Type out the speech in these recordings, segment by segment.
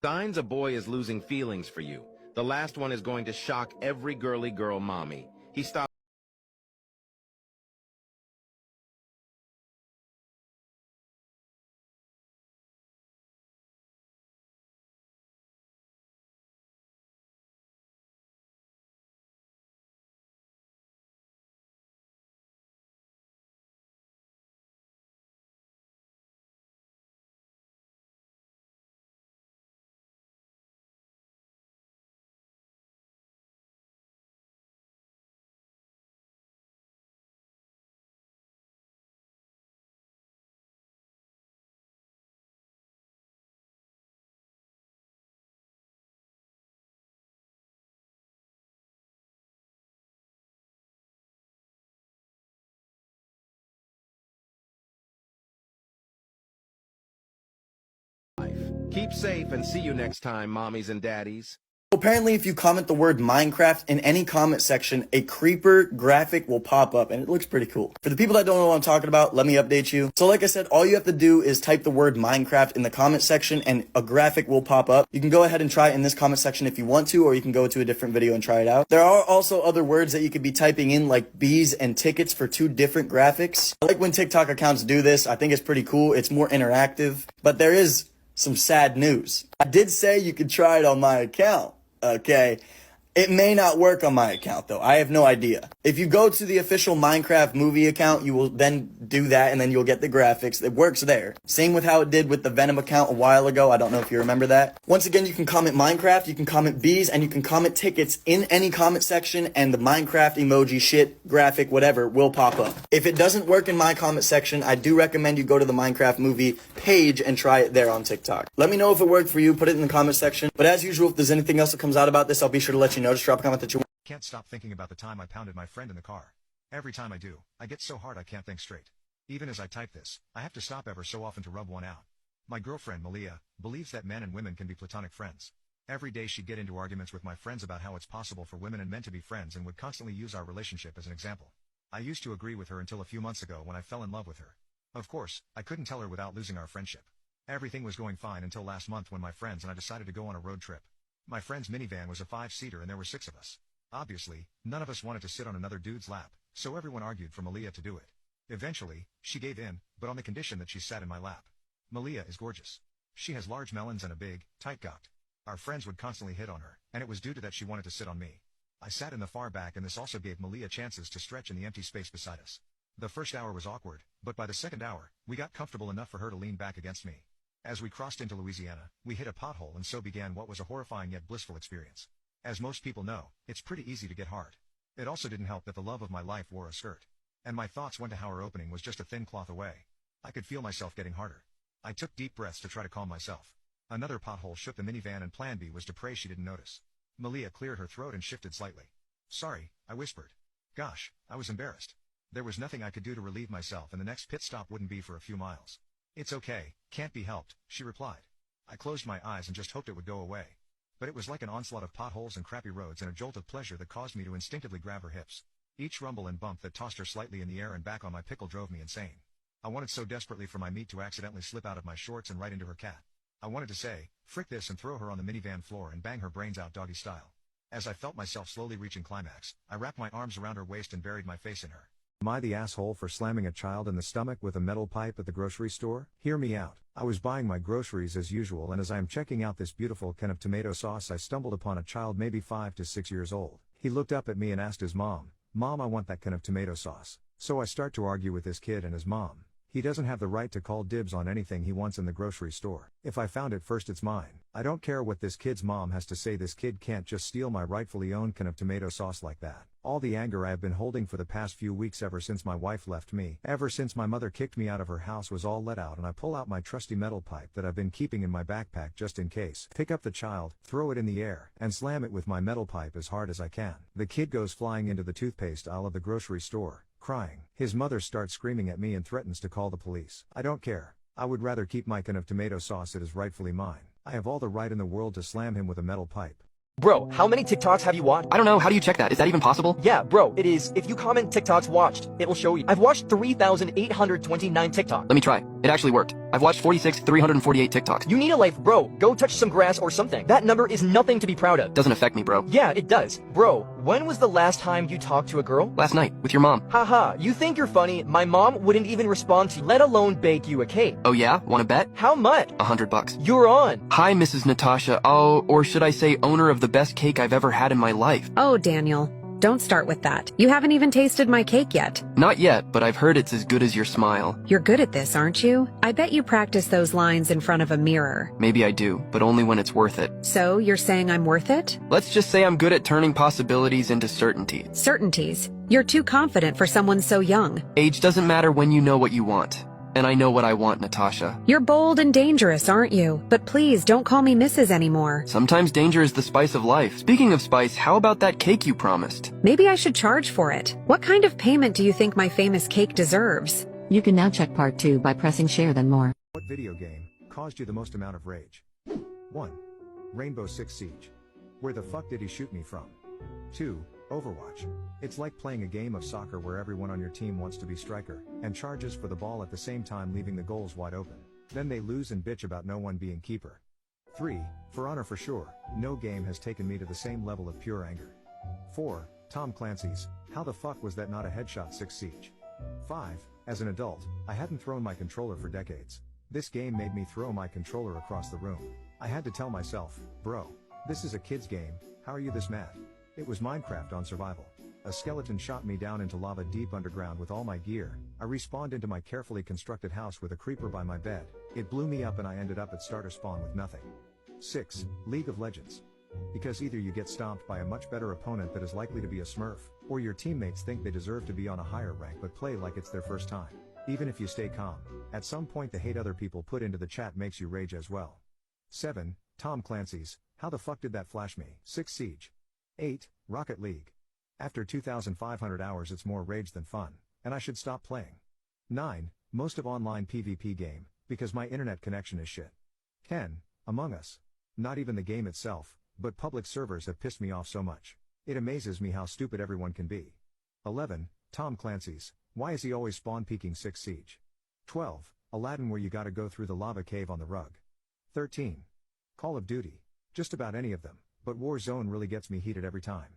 Signs a boy is losing feelings for you. The last one is going to shock every girly girl mommy. He stops life. Keep safe and see you next time, mommies and daddies. Apparently, if you comment the word Minecraft in any comment section, a creeper graphic will pop up, and it looks pretty cool. For the people that don't know what I'm talking about, let me update you. So like I said, all you have to do is type the word Minecraft in the comment section, and a graphic will pop up. You can go ahead and try it in this comment section if you want to, or you can go to a different video and try it out. There are also other words that you could be typing in, like bees and tickets, for 2 different graphics. I like when TikTok accounts do this. I think it's pretty cool. It's more interactive, but there is some sad news. I did say you could try it on my account. Okay, it may not work on my account though. I have no idea. If you go to the official Minecraft movie account, you will then do that and then you'll get the graphics. It works there. Same with how it did with the Venom account a while ago. I don't know if you remember that. Once again, you can comment Minecraft, you can comment bees, and you can comment tickets in any comment section, and the Minecraft emoji shit, graphic, whatever will pop up. If it doesn't work in my comment section, I do recommend you go to the Minecraft movie page and try it there on TikTok. Let me know if it worked for you. Put it in the comment section. But as usual, if there's anything else that comes out about this, I'll be sure to let you know. Just drop a comment that you want. Can't stop thinking about the time I pounded my friend in the car. Every time I do, I get so hard I can't think straight. Even as I type this, I have to stop ever so often to rub one out. My girlfriend, Malia, believes that men and women can be platonic friends. Every day she'd get into arguments with my friends about how it's possible for women and men to be friends and would constantly use our relationship as an example. I used to agree with her until a few months ago when I fell in love with her. Of course, I couldn't tell her without losing our friendship. Everything was going fine until last month when my friends and I decided to go on a road trip. My friend's minivan was a 5-seater and there were 6 of us. Obviously, none of us wanted to sit on another dude's lap, so everyone argued for Malia to do it. Eventually, she gave in, but on the condition that she sat in my lap. Malia is gorgeous. She has large melons and a big, tight gut. Our friends would constantly hit on her, and it was due to that she wanted to sit on me. I sat in the far back and this also gave Malia chances to stretch in the empty space beside us. The first hour was awkward, but by the second hour, we got comfortable enough for her to lean back against me. As we crossed into Louisiana, we hit a pothole and so began what was a horrifying yet blissful experience. As most people know, it's pretty easy to get hard. It also didn't help that the love of my life wore a skirt. And my thoughts went to how her opening was just a thin cloth away. I could feel myself getting harder. I took deep breaths to try to calm myself. Another pothole shook the minivan and plan B was to pray she didn't notice. Malia cleared her throat and shifted slightly. Sorry, I whispered. Gosh, I was embarrassed. There was nothing I could do to relieve myself and the next pit stop wouldn't be for a few miles. It's okay, can't be helped, she replied. I closed my eyes and just hoped it would go away. But it was like an onslaught of potholes and crappy roads and a jolt of pleasure that caused me to instinctively grab her hips. Each rumble and bump that tossed her slightly in the air and back on my pickle drove me insane. I wanted so desperately for my meat to accidentally slip out of my shorts and right into her cat. I wanted to say, frick this, and throw her on the minivan floor and bang her brains out doggy style. As I felt myself slowly reaching climax, I wrapped my arms around her waist and buried my face in her. Am I the asshole for slamming a child in the stomach with a metal pipe at the grocery store? Hear me out. I was buying my groceries as usual, and as I am checking out this beautiful can of tomato sauce, I stumbled upon a child maybe 5 to 6 years old. He looked up at me and asked his mom, "Mom, I want that can of tomato sauce." So I start to argue with this kid and his mom. He doesn't have the right to call dibs on anything he wants in the grocery store. If I found it first, it's mine. I don't care what this kid's mom has to say. This kid can't just steal my rightfully owned can of tomato sauce like that. All the anger I have been holding for the past few weeks, ever since my wife left me, ever since my mother kicked me out of her house, was all let out, and I pull out my trusty metal pipe that I've been keeping in my backpack just in case. Pick up the child, throw it in the air, and slam it with my metal pipe as hard as I can. The kid goes flying into the toothpaste aisle of the grocery store, crying. His mother starts screaming at me and threatens to call the police. I don't care. I would rather keep my can of tomato sauce. It is rightfully mine. I have all the right in the world to slam him with a metal pipe. Bro, how many TikToks have you watched? I don't know, how do you check that? Is that even possible? Yeah, bro, it is. If you comment TikToks watched, it will show you. I've watched 3,829 TikToks. Let me try. It actually worked. I've watched 348 TikToks. You need a life, bro. Go touch some grass or something. That number is nothing to be proud of. Doesn't affect me, bro. Yeah, it does. Bro, when was the last time you talked to a girl? Last night, with your mom. Haha, you think you're funny? My mom wouldn't even respond to you, let alone bake you a cake. Oh yeah? Wanna bet? How much? $100. You're on. Hi, Mrs. Natasha. Oh, or should I say owner of the best cake I've ever had in my life. Oh, Daniel, don't start with that. You haven't even tasted my cake yet. Not yet, but I've heard it's as good as your smile. You're good at this, aren't you? I bet you practice those lines in front of a mirror. Maybe I do, but only when it's worth it. So, you're saying I'm worth it? Let's just say I'm good at turning possibilities into certainties. Certainties. You're too confident for someone so young. Age doesn't matter when you know what you want. And I know what I want, Natasha. You're bold and dangerous, aren't you? But please, don't call me Mrs. anymore. Sometimes danger is the spice of life. Speaking of spice, how about that cake you promised? Maybe I should charge for it. What kind of payment do you think my famous cake deserves? You can now check part 2 by pressing share then more. What video game caused you the most amount of rage? 1. Rainbow Six Siege. Where the fuck did he shoot me from? 2. Overwatch. It's like playing a game of soccer where everyone on your team wants to be striker, and charges for the ball at the same time leaving the goals wide open. Then they lose and bitch about no one being keeper. 3. For Honor for sure, no game has taken me to the same level of pure anger. 4. Tom Clancy's, how the fuck was that not a headshot 6 Siege? 5. As an adult, I hadn't thrown my controller for decades. This game made me throw my controller across the room. I had to tell myself, bro, this is a kid's game, how are you this mad? It was Minecraft on survival. A skeleton shot me down into lava deep underground with all my gear. I respawned into my carefully constructed house with a creeper by my bed. It blew me up and I ended up at starter spawn with nothing. 6. League of Legends. Because either you get stomped by a much better opponent that is likely to be a smurf, or your teammates think they deserve to be on a higher rank but play like it's their first time. Even if you stay calm, at some point the hate other people put into the chat makes you rage as well. 7. Tom Clancy's, how the fuck did that flash me? 6 Siege. 8. Rocket League. After 2,500 hours it's more rage than fun, and I should stop playing. 9. Most of online PvP game, because my internet connection is shit. 10. Among Us. Not even the game itself, but public servers have pissed me off so much. It amazes me how stupid everyone can be. 11. Tom Clancy's, why is he always spawn peeking 6 Siege? 12. Aladdin where you gotta go through the lava cave on the rug. 13. Call of Duty. Just about any of them, but Warzone really gets me heated every time.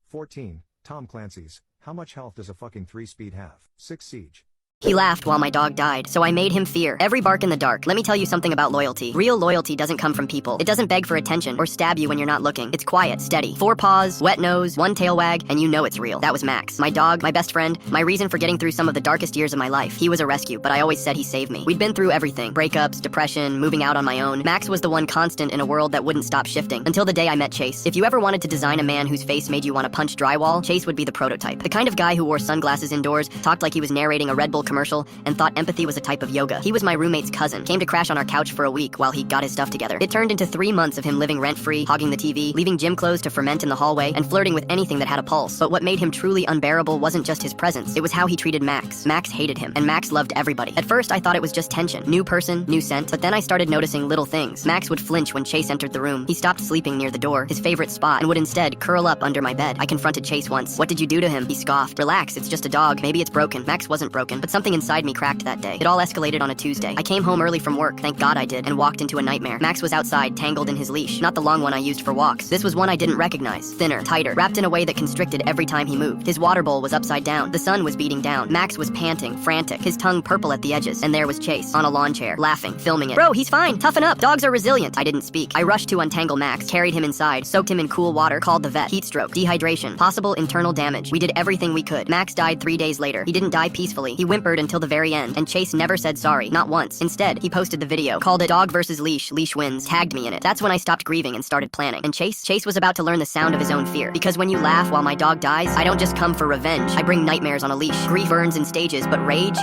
14. Tom Clancy's, how much health does a fucking 3-speed have? 6 Siege. He laughed while my dog died, so I made him fear. Every bark in the dark. Let me tell you something about loyalty. Real loyalty doesn't come from people. It doesn't beg for attention or stab you when you're not looking. It's quiet, steady. 4 paws, wet nose, 1 tail wag, and you know it's real. That was Max. My dog, my best friend, my reason for getting through some of the darkest years of my life. He was a rescue, but I always said he saved me. We'd been through everything. Breakups, depression, moving out on my own. Max was the one constant in a world that wouldn't stop shifting. Until the day I met Chase. If you ever wanted to design a man whose face made you want to punch drywall, Chase would be the prototype. The kind of guy who wore sunglasses indoors, talked like he was narrating a Red Bull commercial, and thought empathy was a type of yoga. He was my roommate's cousin, came to crash on our couch for a week while he got his stuff together. It turned into 3 months of him living rent-free, hogging the TV, leaving gym clothes to ferment in the hallway, and flirting with anything that had a pulse. But what made him truly unbearable wasn't just his presence, it was how he treated Max. Max hated him, and Max loved everybody. At first, I thought it was just tension. New person, new scent, but then I started noticing little things. Max would flinch when Chase entered the room. He stopped sleeping near the door, his favorite spot, and would instead curl up under my bed. I confronted Chase once. What did you do to him? He scoffed. Relax, it's just a dog. Maybe it's broken. Max wasn't broken, but something inside me cracked that day. It all escalated on a Tuesday. I came home early from work, thank God I did, and walked into a nightmare. Max was outside, tangled in his leash, not the long one I used for walks. This was one I didn't recognize. Thinner, tighter, wrapped in a way that constricted every time he moved. His water bowl was upside down. The sun was beating down. Max was panting, frantic, his tongue purple at the edges, and there was Chase, on a lawn chair, laughing, filming it. Bro, he's fine, toughen up, dogs are resilient. I didn't speak. I rushed to untangle Max, carried him inside, soaked him in cool water, called the vet. Heat stroke, dehydration, possible internal damage. We did everything we could. Max died 3 days later. He didn't die peacefully. He whimpered until the very end, and Chase never said sorry, not once. Instead, he posted the video, called it Dog versus Leash, Leash wins, tagged me in it. That's when I stopped grieving and started planning. And Chase was about to learn the sound of his own fear. Because when you laugh while my dog dies, I don't just come for revenge. I bring nightmares on a leash. Grief burns in stages, but rage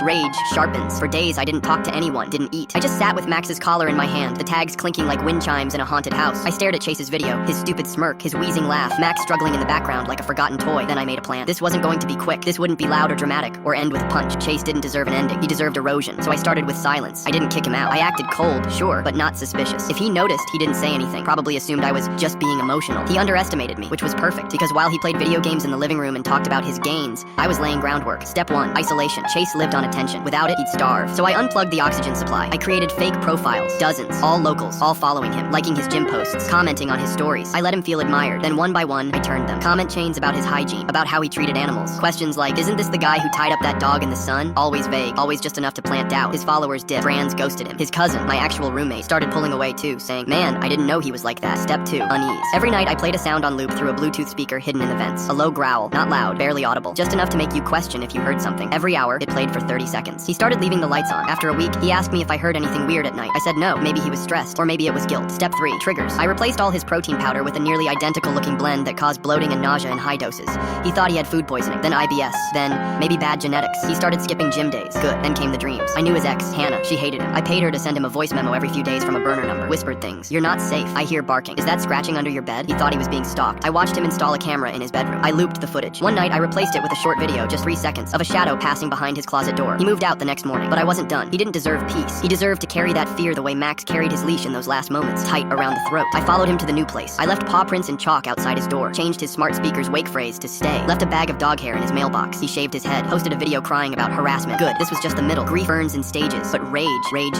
sharpens. For days, I didn't talk to anyone, didn't eat. I just sat with Max's collar in my hand, the tags clinking like wind chimes in a haunted house. I stared at Chase's video, his stupid smirk, his wheezing laugh, Max struggling in the background like a forgotten toy. Then I made a plan. This wasn't going to be quick. This wouldn't be loud or dramatic, or end with a punch. Chase didn't deserve an ending. He deserved erosion. So I started with silence. I didn't kick him out. I acted cold, sure, but not suspicious. If he noticed, he didn't say anything. Probably assumed I was just being emotional. He underestimated me, which was perfect, because while he played video games in the living room and talked about his gains, I was laying groundwork. Step 1, isolation. Chase lived on attention. Without it, he'd starve. So I unplugged the oxygen supply. I created fake profiles. Dozens. All locals. All following him. Liking his gym posts. Commenting on his stories. I let him feel admired. Then one by one, I turned them. Comment chains about his hygiene. About how he treated animals. Questions like, isn't this the guy who tied up that dog in the sun? Always vague. Always just enough to plant doubt. His followers dipped. Friends ghosted him. His cousin, my actual roommate, started pulling away too, saying, man, I didn't know he was like that. Step 2, unease. Every night I played a sound on loop through a Bluetooth speaker hidden in the vents. A low growl. Not loud. Barely audible. Just enough to make you question if you heard something. Every hour, it played for 30 seconds. He started leaving the lights on. After a week, he asked me if I heard anything weird at night. I said no. Maybe he was stressed. Or maybe it was guilt. Step 3, triggers. I replaced all his protein powder with a nearly identical looking blend that caused bloating and nausea in high doses. He thought he had food poisoning. Then IBS. Then maybe bad genetics. He started skipping gym days. Good. Then came the dreams. I knew his ex, Hannah. She hated him. I paid her to send him a voice memo every few days from a burner number. Whispered things. You're not safe. I hear barking. Is that scratching under your bed? He thought he was being stalked. I watched him install a camera in his bedroom. I looped the footage. One night, I replaced it with a short video, just 3 seconds, of a shadow passing behind his closet door. He moved out the next morning, but I wasn't done. He didn't deserve peace. He deserved to carry that fear the way Max carried his leash in those last moments, tight around the throat. I followed him to the new place. I left paw prints and chalk outside his door, changed his smart speaker's wake phrase to stay, left a bag of dog hair in his mailbox. He shaved his head, posted a video crying about harassment. Good. This was just the middle. Grief burns in stages, but rage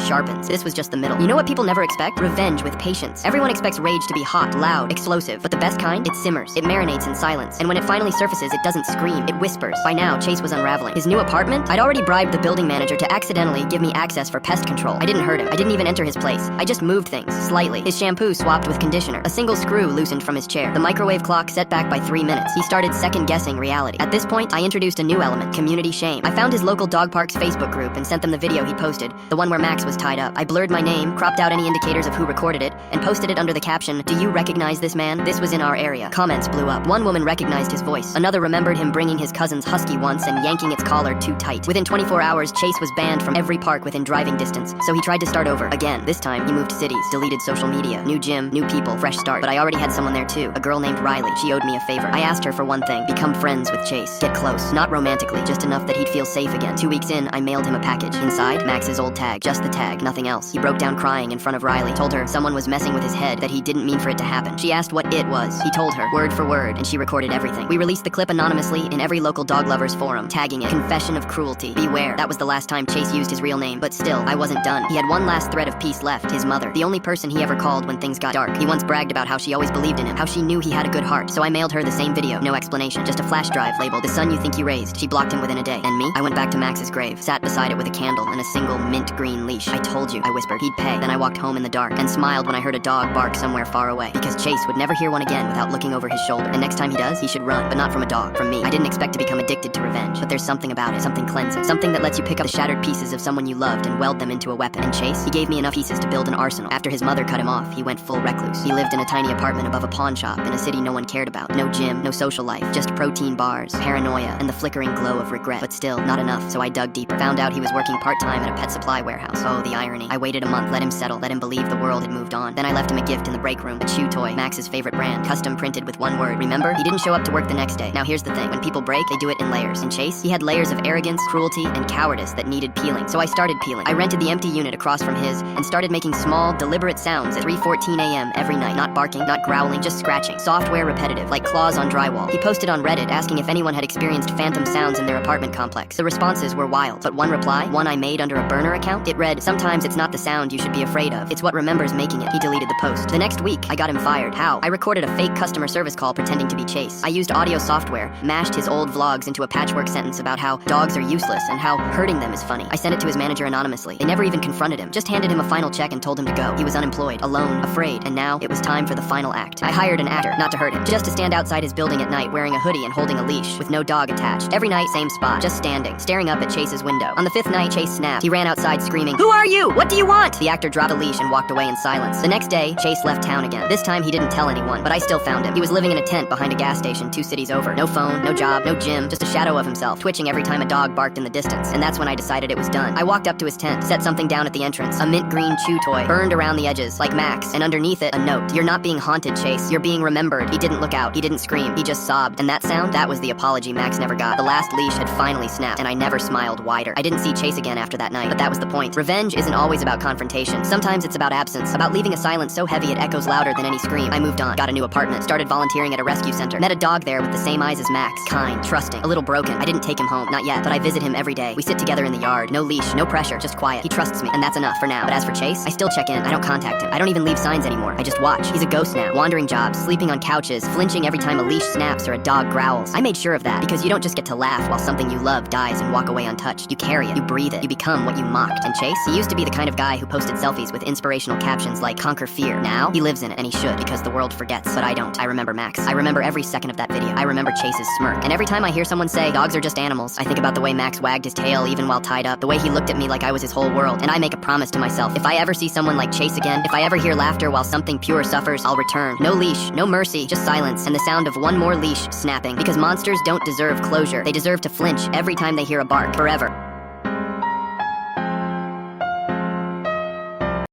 sharpens. This was just the middle. You know what people never expect? Revenge with patience. Everyone expects rage to be hot, loud, explosive, but the best kind? It simmers. It marinates in silence. And when it finally surfaces, it doesn't scream. It whispers. By now, Chase was unraveling. His new apartment? I'd already bribed the building manager to accidentally give me access for pest control. I didn't hurt him. I didn't even enter his place. I just moved things, slightly. His shampoo swapped with conditioner. A single screw loosened from his chair. The microwave clock set back by 3 minutes. He started second-guessing reality. At this point, I introduced a new element, community shame. I found his local dog park's Facebook group and sent them the video he'd posted, the one where Max was tied up. I blurred my name, cropped out any indicators of who recorded it, and posted it under the caption, "Do you recognize this man? This was in our area." Comments blew up. One woman recognized his voice. Another remembered him bringing his cousin's husky once and yanking its collar too tight. Within 24 hours, Chase was banned from every park within driving distance, so he tried to start over. Again, this time, he moved cities, deleted social media, new gym, new people, fresh start. But I already had someone there too, a girl named Riley. She owed me a favor. I asked her for one thing, become friends with Chase. Get close. Not romantically, just enough that he'd feel safe again. 2 weeks in, I mailed him a package. Inside, Max's old tag. Just the tag, nothing else. He broke down crying in front of Riley, told her someone was messing with his head, that he didn't mean for it to happen. She asked what it was. He told her, word for word, and she recorded everything. We released the clip anonymously in every local dog lovers forum, tagging it, "Confession of Cruelty. Beware." That was the last time Chase used his real name, but still, I wasn't done. He had one last thread of peace left, his mother, the only person he ever called when things got dark. He once bragged about how she always believed in him, how she knew he had a good heart. So I mailed her the same video, no explanation, just a flash drive labeled, "The son you think you raised." She blocked him within a day. And me? I went back to Max's grave, sat beside it with a candle and a single mint green leash. "I told you," I whispered, "he'd pay." Then I walked home in the dark and smiled when I heard a dog bark somewhere far away, because Chase would never hear one again without looking over his shoulder. And next time he does, he should run, but not from a dog, from me. I didn't expect to become addicted to revenge, but there's something about it, something cleansing, something that lets you pick up the shattered pieces of someone you loved and weld them into a weapon. And Chase, he gave me enough pieces to build an arsenal. After his mother cut him off, he went full recluse. He lived in a tiny apartment above a pawn shop in a city no one cared about. No gym, no social life, just protein bars, paranoia, and the flickering glow of regret. But still, not enough, so I dug deeper. Found out he was working part-time at a pet supply warehouse. Oh, the irony. I waited a month, let him settle, let him believe the world had moved on. Then I left him a gift in the break room, a chew toy, Max's favorite brand, custom printed with one word. Remember? He didn't show up to work the next day. Now here's the thing, when people break, they do it in layers. And Chase, he had layers of arrogance, cruelty, and cowardice that needed peeling. So I started peeling. I rented the empty unit across from his and started making small, deliberate sounds at 3:14 a.m. every night. Not barking, not growling, just scratching. Software repetitive, like claws on drywall. He posted on Reddit asking if anyone had experienced phantom sounds in their apartment complex. The responses were wild, but one reply, one I made under a burner account, it read, "Sometimes it's not the sound you should be afraid of, it's what remembers making it." He deleted the post. The next week, I got him fired. How? I recorded a fake customer service call pretending to be Chase. I used audio software, mashed his old vlogs into a patchwork sentence about how dogs are useless and how hurting them is funny. I sent it to his manager anonymously. They never even confronted him, just handed him a final check and told him to go. He was unemployed, alone, afraid, and now it was time for the final act. I hired an actor, not to hurt him, just to stand outside his building at night wearing a hoodie and holding a leash, with no dog attached. Every night, same spot, just standing, staring up at Chase's window. On the 5th night, Chase snapped. He ran outside screaming, "Who are you? What do you want?" The actor dropped a leash and walked away in silence. The next day, Chase left town again. This time, he didn't tell anyone, but I still found him. He was living in a tent behind a gas station 2 cities over. No phone, no job, no gym, just a shadow of himself, twitching every time a dog barked in the distance. And that's when I decided it was done. I walked up to his tent, set something down at the entrance, a mint green chew toy, burned around the edges, like Max, and underneath it, a note. "You're not being haunted, Chase. You're being remembered." He didn't look out. He didn't scream. He just sobbed. And that sound, that was the apology Max never got. The last leash had finally snapped, and I never smiled wider. I didn't see Chase again after that night, but that was the point. Revenge isn't always about confrontation. Sometimes it's about absence, about leaving a silence so heavy it echoes louder than any scream. I moved on, got a new apartment, started volunteering at a rescue center, met a dog there with the same eyes as Max. Kind, trusting, a little broken. I didn't take him home, not yet, but I visit him every day. We sit together in the yard, no leash, no pressure, just quiet. He trusts me, and that's enough for now. But as for Chase, I still check in. I don't contact him. I don't even leave signs anymore. I just watch. He's a ghost now, wandering jobs, sleeping on couches, flinching every time a leash snaps or a dog growls. I made sure of that, because you don't just get to laugh while something you love dies and walk away untouched. You carry it, you breathe it, you become what you mocked. And Chase, he used to be the kind of guy who posted selfies with inspirational captions like, "Conquer fear." Now, he lives in it, and he should, because the world forgets. But I don't. I remember Max. I remember every second of that video. I remember Chase's smirk. And every time I hear someone say, "Dogs are just animals," I think about the way Max wagged his tail even while tied up, the way he looked at me like I was his whole world. And I make a promise to myself, if I ever see someone like Chase again, if I ever hear laughter while something pure suffers, I'll return. No leash, no mercy, just silence, and the sound of one more leash snapping. Because monsters don't deserve closure. They deserve to flinch every time they hear a bark, forever.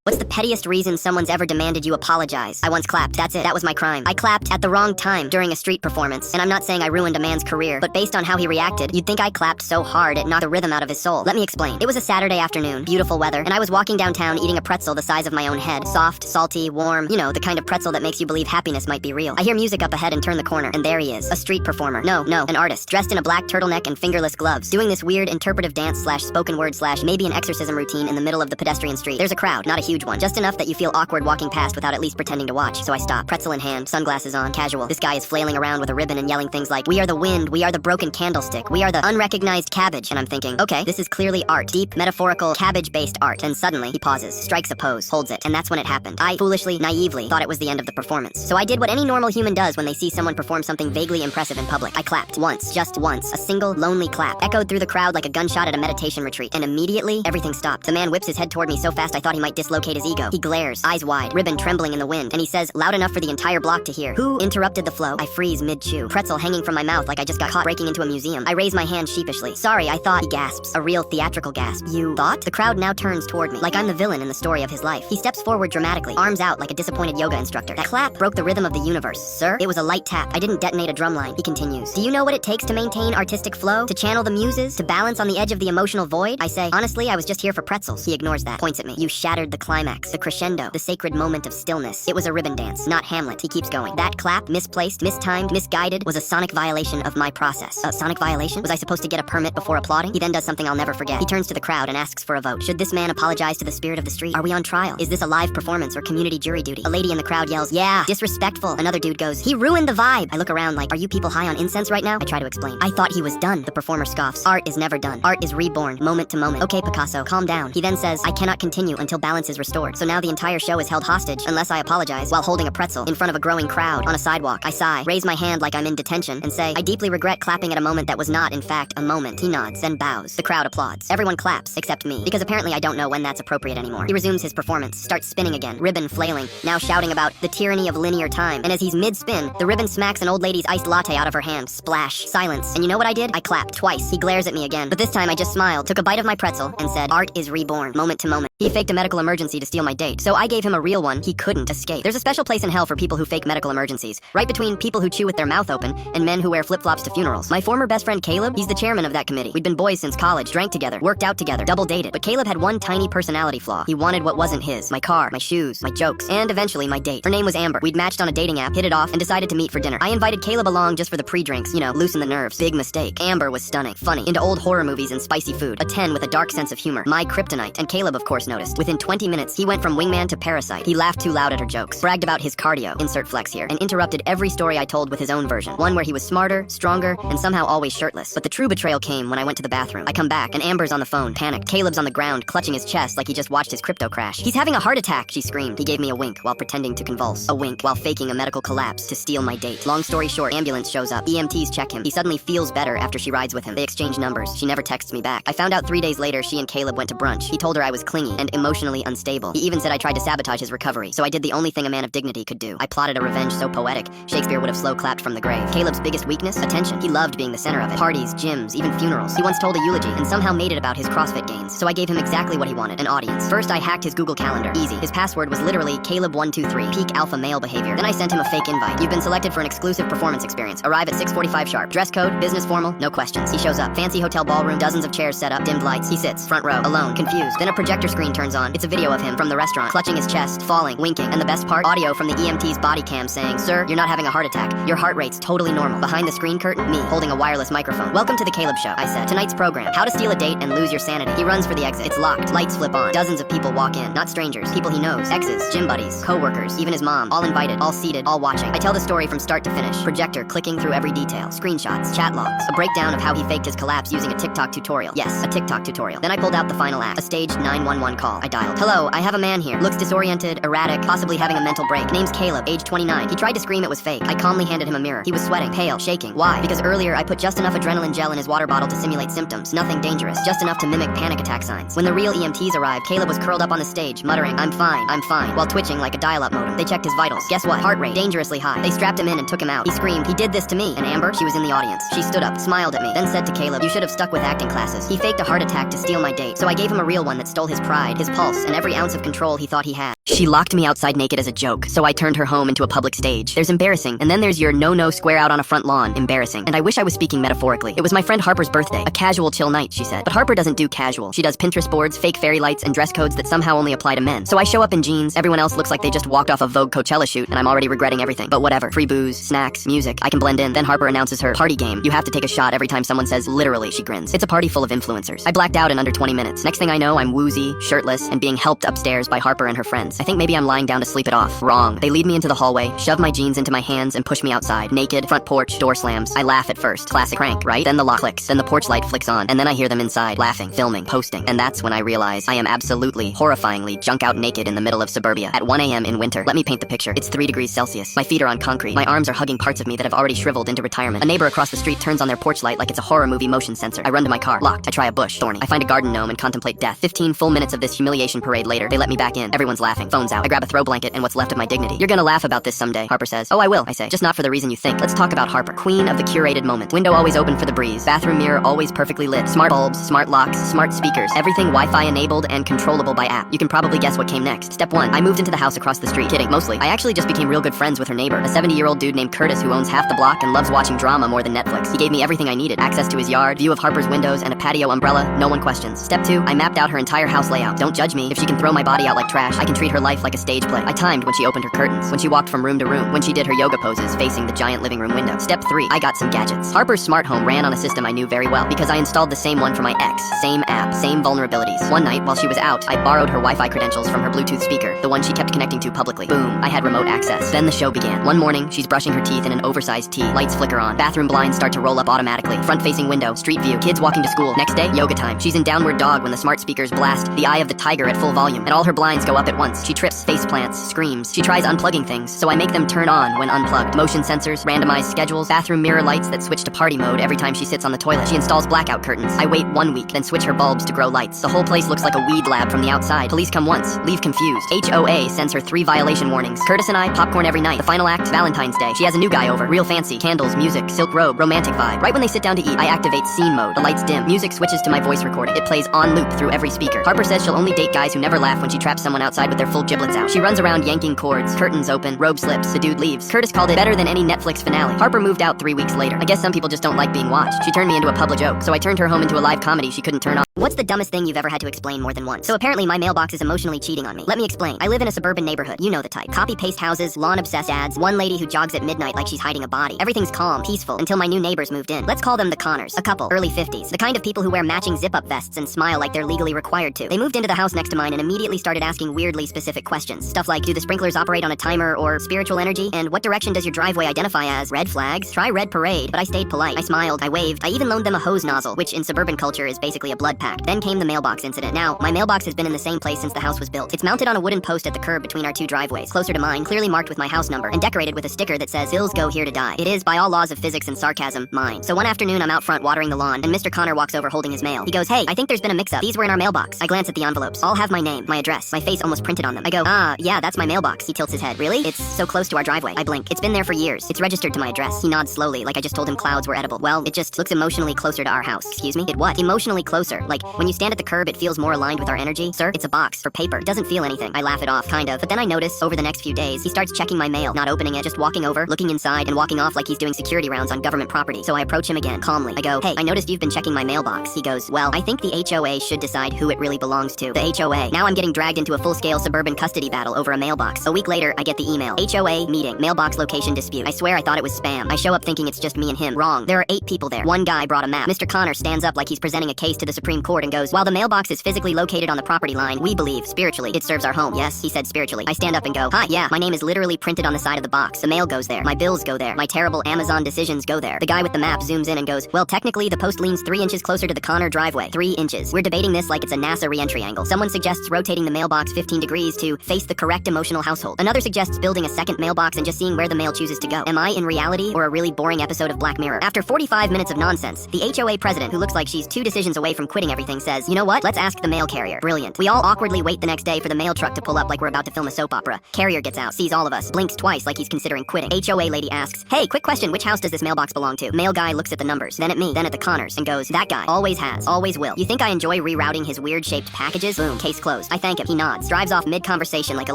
What's the pettiest reason someone's ever demanded you apologize? I once clapped. That's it. That was my crime. I clapped at the wrong time during a street performance. And I'm not saying I ruined a man's career, but based on how he reacted, you'd think I clapped so hard it knocked the rhythm out of his soul. Let me explain. It was a Saturday afternoon, beautiful weather, and I was walking downtown eating a pretzel the size of my own head. Soft, salty, warm, you know, the kind of pretzel that makes you believe happiness might be real. I hear music up ahead and turn the corner, and there he is. A street performer. No, an artist, dressed in a black turtleneck and fingerless gloves, doing this weird interpretive dance / spoken word / maybe an exorcism routine in the middle of the pedestrian street. There's a crowd, not a huge one, just enough that you feel awkward walking past without at least pretending to watch. So I stop, pretzel in hand, sunglasses on, casual. This guy is flailing around with a ribbon and yelling things like, "We are the wind, we are the broken candlestick, we are the unrecognized cabbage." And I'm thinking, okay, this is clearly art, deep, metaphorical, cabbage-based art. And suddenly, he pauses, strikes a pose, holds it, and that's when it happened. I foolishly, naively, thought it was the end of the performance. So I did what any normal human does when they see someone perform something vaguely impressive in public. I clapped. Once, just once. A single, lonely clap. Echoed through the crowd like a gunshot at a meditation retreat. And immediately, everything stopped. The man whips his head toward me so fast I thought he might dislocate his ego. He glares, eyes wide, ribbon trembling in the wind, and he says, loud enough for the entire block to hear, "Who interrupted the flow?" I freeze mid-chew, pretzel hanging from my mouth like I just got caught breaking into a museum. I raise my hand sheepishly. "Sorry, I thought," he gasps, a real theatrical gasp. "You thought?" The crowd now turns toward me, like I'm the villain in the story of his life. He steps forward dramatically, arms out like a disappointed yoga instructor. That clap broke the rhythm of the universe. "Sir, it was a light tap. I didn't detonate a drumline." He continues, "Do you know what it takes to maintain artistic flow? To channel the muses? To balance on the edge of the emotional void?" I say, "Honestly, I was just here for pretzels." He ignores that, points at me. "You shattered the climax, the crescendo, the sacred moment of stillness. It was a ribbon dance, not Hamlet." He keeps going. "That clap, misplaced, mistimed, misguided, was a sonic violation of my process." A sonic violation? Was I supposed to get a permit before applauding? He then does something I'll never forget. He turns to the crowd and asks for a vote. Should this man apologize to the spirit of the street? Are we on trial? Is this a live performance or community jury duty? A lady in the crowd yells, "Yeah, disrespectful." Another dude goes, "He ruined the vibe." I look around like, are you people high on incense right now? I try to explain. "I thought he was done." The performer scoffs. "Art is never done. Art is reborn, moment to moment." "Okay, Picasso, calm down." He then says, "I cannot continue until balance is restored." So now the entire show is held hostage unless I apologize while holding a pretzel in front of a growing crowd on a sidewalk. I sigh, raise my hand like I'm in detention, and say, "I deeply regret clapping at a moment that was not, in fact, a moment." He nods, then bows. The crowd applauds. Everyone claps, except me, because apparently I don't know when that's appropriate anymore. He resumes his performance, starts spinning again, ribbon flailing, now shouting about the tyranny of linear time. And as he's mid-spin, the ribbon smacks an old lady's iced latte out of her hand. Splash. Silence. And you know what I did? I clapped twice. He glares at me again, but this time I just smiled, took a bite of my pretzel, and said, "Art is reborn, moment to moment." He faked a medical emergency to steal my date, so I gave him a real one he couldn't escape. There's a special place in hell for people who fake medical emergencies, right between people who chew with their mouth open and men who wear flip-flops to funerals. My former best friend Caleb, he's the chairman of that committee. We'd been boys since college, drank together, worked out together, double dated. But Caleb had one tiny personality flaw. He wanted what wasn't his. My car, my shoes, my jokes, and eventually my date. Her name was Amber. We'd matched on a dating app, hit it off, and decided to meet for dinner. I invited Caleb along just for the pre-drinks, you know, loosen the nerves. Big mistake. Amber was stunning, funny, into old horror movies and spicy food, a 10 with a dark sense of humor. My kryptonite. And Caleb, of course, noticed. Within 20 minutes, he went from wingman to parasite. He laughed too loud at her jokes, bragged about his cardio, insert flex here, and interrupted every story I told with his own version. One where he was smarter, stronger, and somehow always shirtless. But the true betrayal came when I went to the bathroom. I come back, and Amber's on the phone, panicked. Caleb's on the ground, clutching his chest like he just watched his crypto crash. "He's having a heart attack," she screamed. He gave me a wink while pretending to convulse. A wink while faking a medical collapse to steal my date. Long story short, ambulance shows up. EMTs check him. He suddenly feels better after she rides with him. They exchange numbers. She never texts me back. I found out 3 days later she and Caleb went to brunch. He told her I was clingy and emotionally unstable. unstable. He even said I tried to sabotage his recovery, so I did the only thing a man of dignity could do. I plotted a revenge so poetic, Shakespeare would have slow clapped from the grave. Caleb's biggest weakness? Attention. He loved being the center of it. Parties, gyms, even funerals. He once told a eulogy and somehow made it about his CrossFit gains, so I gave him exactly what he wanted, an audience. First, I hacked his Google Calendar. Easy. His password was literally Caleb123, peak alpha male behavior. Then I sent him a fake invite. You've been selected for an exclusive performance experience. Arrive at 6:45 sharp. Dress code, business formal, no questions. He shows up. Fancy hotel ballroom, dozens of chairs set up, dimmed lights. He sits, front row, alone, confused. Then a projector screen turns on. It's a video of him from the restaurant, clutching his chest, falling, winking, and the best part, audio from the EMT's body cam saying, "Sir, you're not having a heart attack. Your heart rate's totally normal." Behind the screen curtain, me, holding a wireless microphone. "Welcome to the Caleb Show," I said. "Tonight's program, how to steal a date and lose your sanity." He runs for the exit. It's locked. Lights flip on. Dozens of people walk in. Not strangers. People he knows. Exes, gym buddies, co-workers, even his mom. All invited, all seated, all watching. I tell the story from start to finish. Projector clicking through every detail. Screenshots, chat logs. A breakdown of how he faked his collapse using a TikTok tutorial. Yes, a TikTok tutorial. Then I pulled out the final act. A staged 911 call. I dialed. "Hello, I have a man here. Looks disoriented, erratic, possibly having a mental break. Name's Caleb, age 29. He tried to scream it was fake. I calmly handed him a mirror. He was sweating, pale, shaking. Why? Because earlier I put just enough adrenaline gel in his water bottle to simulate symptoms. Nothing dangerous. Just enough to mimic panic attack signs. When the real EMTs arrived, Caleb was curled up on the stage, muttering, I'm fine, while twitching like a dial-up modem. They checked his vitals. Guess what? Heart rate, dangerously high. They strapped him in and took him out. He screamed, he did this to me. And Amber, she was in the audience. She stood up, smiled at me, then said to Caleb, you should have stuck with acting classes. He faked a heart attack to steal my date, so I gave him a real one that stole his pride, his pulse, and every ounce of control he thought he had. She locked me outside naked as a joke, so I turned her home into a public stage. There's embarrassing, and then there's your no square out on a front lawn, embarrassing. And I wish I was speaking metaphorically. It was my friend Harper's birthday, a casual chill night, she said. But Harper doesn't do casual. She does Pinterest boards, fake fairy lights, and dress codes that somehow only apply to men. So I show up in jeans, everyone else looks like they just walked off a Vogue Coachella shoot, and I'm already regretting everything. But whatever. Free booze, snacks, music, I can blend in. Then Harper announces her party game. You have to take a shot every time someone says literally, she grins. It's a party full of influencers. I blacked out in under 20 minutes. Next thing I know, I'm woozy, shirtless, and being helped upstairs by Harper and her friends. I think maybe I'm lying down to sleep it off. Wrong. They lead me into the hallway, shove my jeans into my hands, and push me outside. Naked, front porch, door slams. I laugh at first. Classic prank, right? Then the lock clicks, then the porch light flicks on, and then I hear them inside, laughing, filming, posting. And that's when I realize I am absolutely, horrifyingly junk out naked in the middle of suburbia at 1 a.m. in winter. Let me paint the picture. It's 3 degrees Celsius. My feet are on concrete. My arms are hugging parts of me that have already shriveled into retirement. A neighbor across the street turns on their porch light like it's a horror movie motion sensor. I run to my car. Locked. I try a bush. Thorny. I find a garden gnome and contemplate death. 15 full minutes of this humiliation parade later, they let me back in. Everyone's laughing. Phone's out. I grab a throw blanket and what's left of my dignity. You're gonna laugh about this someday, Harper says. Oh, I will, I say. Just not for the reason you think. Let's talk about Harper. Queen of the curated moment. Window always open for the breeze. Bathroom mirror always perfectly lit. Smart bulbs, smart locks, smart speakers. Everything Wi-Fi enabled and controllable by app. You can probably guess what came next. Step 1. I moved into the house across the street. Kidding, mostly. I actually just became real good friends with her neighbor, a 70-year-old dude named Curtis who owns half the block and loves watching drama more than Netflix. He gave me everything I needed. Access to his yard, view of Harper's windows, and a patio umbrella. No one questions. Step 2. I mapped out her entire house layout. Don't judge me. If she can throw my body out like trash, I can treat her life like a stage play. I timed when she opened her curtains, when she walked from room to room, when she did her yoga poses facing the giant living room window. Step 3. I got some gadgets. Harper's smart home ran on a system I knew very well because I installed the same one for my ex. Same app, same vulnerabilities. One night, while she was out, I borrowed her Wi-Fi credentials from her Bluetooth speaker, the one she kept connecting to publicly. Boom. I had remote access. Then the show began. One morning, she's brushing her teeth in an oversized tee. Lights flicker on. Bathroom blinds start to roll up automatically. Front-facing window, street view, kids walking to school. Next day, yoga time. She's in downward dog when the smart speakers blast The Eye of the Tiger at full volume, and all her blinds go up at once. She trips, face plants, screams. She tries unplugging things, so I make them turn on when unplugged. Motion sensors, randomized schedules, bathroom mirror lights that switch to party mode every time she sits on the toilet. She installs blackout curtains. I wait 1 week, then switch her bulbs to grow lights. The whole place looks like a weed lab from the outside. Police come once, leave confused. HOA sends her 3 violation warnings. Curtis and I, popcorn every night. The final act, Valentine's Day. She has a new guy over. Real fancy. Candles, music, silk robe, romantic vibe. Right when they sit down to eat, I activate scene mode. The lights dim. Music switches to my voice recording. It plays on loop through every speaker. Harper says she'll only date guys who never laugh when she traps someone outside with their full giblets out. She runs around yanking cords. Curtains open. Robe slips. The dude leaves. Curtis called it better than any Netflix finale. Harper moved out 3 weeks later. I guess some people just don't like being watched. She turned me into a public joke, so I turned her home into a live comedy she couldn't turn off. What's the dumbest thing you've ever had to explain more than once? So apparently my mailbox is emotionally cheating on me. Let me explain. I live in a suburban neighborhood. You know the type. Copy-paste houses, lawn-obsessed ads, one lady who jogs at midnight like she's hiding a body. Everything's calm, peaceful, until my new neighbors moved in. Let's call them the Connors. A couple, early 50s. The kind of people who wear matching zip-up vests and smile like they're legally required to. They moved into the house next to mine and immediately started asking weirdly specific questions. Stuff like, do the sprinklers operate on a timer or spiritual energy? And what direction does your driveway identify as? Red flags? Try red parade. But I stayed polite. I smiled. I waved. I even loaned them a hose nozzle, which in suburban culture is basically a blood pack. unpacked. Then came the mailbox incident. Now, my mailbox has been in the same place since the house was built. It's mounted on a wooden post at the curb between our two driveways, closer to mine, clearly marked with my house number, and decorated with a sticker that says, "Bills go here to die." It is, by all laws of physics and sarcasm, mine. So one afternoon, I'm out front watering the lawn, and Mr. Connor walks over holding his mail. He goes, "Hey, I think there's been a mix-up. These were in our mailbox." I glance at the envelopes. All have my name, my address, my face almost printed on them. I go, yeah, that's my mailbox." He tilts his head. "Really? It's so close to our driveway." I blink. "It's been there for years. It's registered to my address." He nods slowly, like I just told him clouds were edible. "Well, it just looks emotionally closer to our house." "Excuse me? It what?" "Emotionally closer. Like, when you stand at the curb, it feels more aligned with our energy." "Sir, it's a box for paper. It doesn't feel anything." I laugh it off, kind of. But then I notice, over the next few days, he starts checking my mail, not opening it, just walking over, looking inside, and walking off like he's doing security rounds on government property. So I approach him again, calmly. I go, "Hey, I noticed you've been checking my mailbox." He goes, "Well, I think the HOA should decide who it really belongs to." The HOA. Now I'm getting dragged into a full-scale suburban custody battle over a mailbox. A week later, I get the email. "HOA meeting. Mailbox location dispute." I swear I thought it was spam. I show up thinking it's just me and him. Wrong. There are 8 people there. One guy brought a map. Mr. Connor stands up like he's presenting a case to the Supreme Court and goes, "While the mailbox is physically located on the property line, we believe, spiritually, it serves our home." "Yes," he said spiritually. I stand up and go, "Hi, yeah, my name is literally printed on the side of the box. The mail goes there. My bills go there. My terrible Amazon decisions go there." The guy with the map zooms in and goes, "Well, technically, the post leans 3 inches closer to the Connor driveway. 3 inches. We're debating this like it's a NASA re-entry angle. Someone suggests rotating the mailbox 15 degrees to face the correct emotional household. Another suggests building a second mailbox and just seeing where the mail chooses to go. Am I in reality or a really boring episode of Black Mirror?" After 45 minutes of nonsense, the HOA president, who looks like she's 2 decisions away from quitting everything, says, "You know what? Let's ask the mail carrier." Brilliant. We all awkwardly wait the next day for the mail truck to pull up like we're about to film a soap opera. Carrier gets out, sees all of us, blinks twice like he's considering quitting. HOA lady asks, "Hey, quick question, which house does this mailbox belong to?" Mail guy looks at the numbers, then at me, then at the Connors, and goes, "That guy. Always has. Always will. You think I enjoy rerouting his weird-shaped packages?" Boom. Case closed. I thank him. He nods. Drives off mid-conversation like a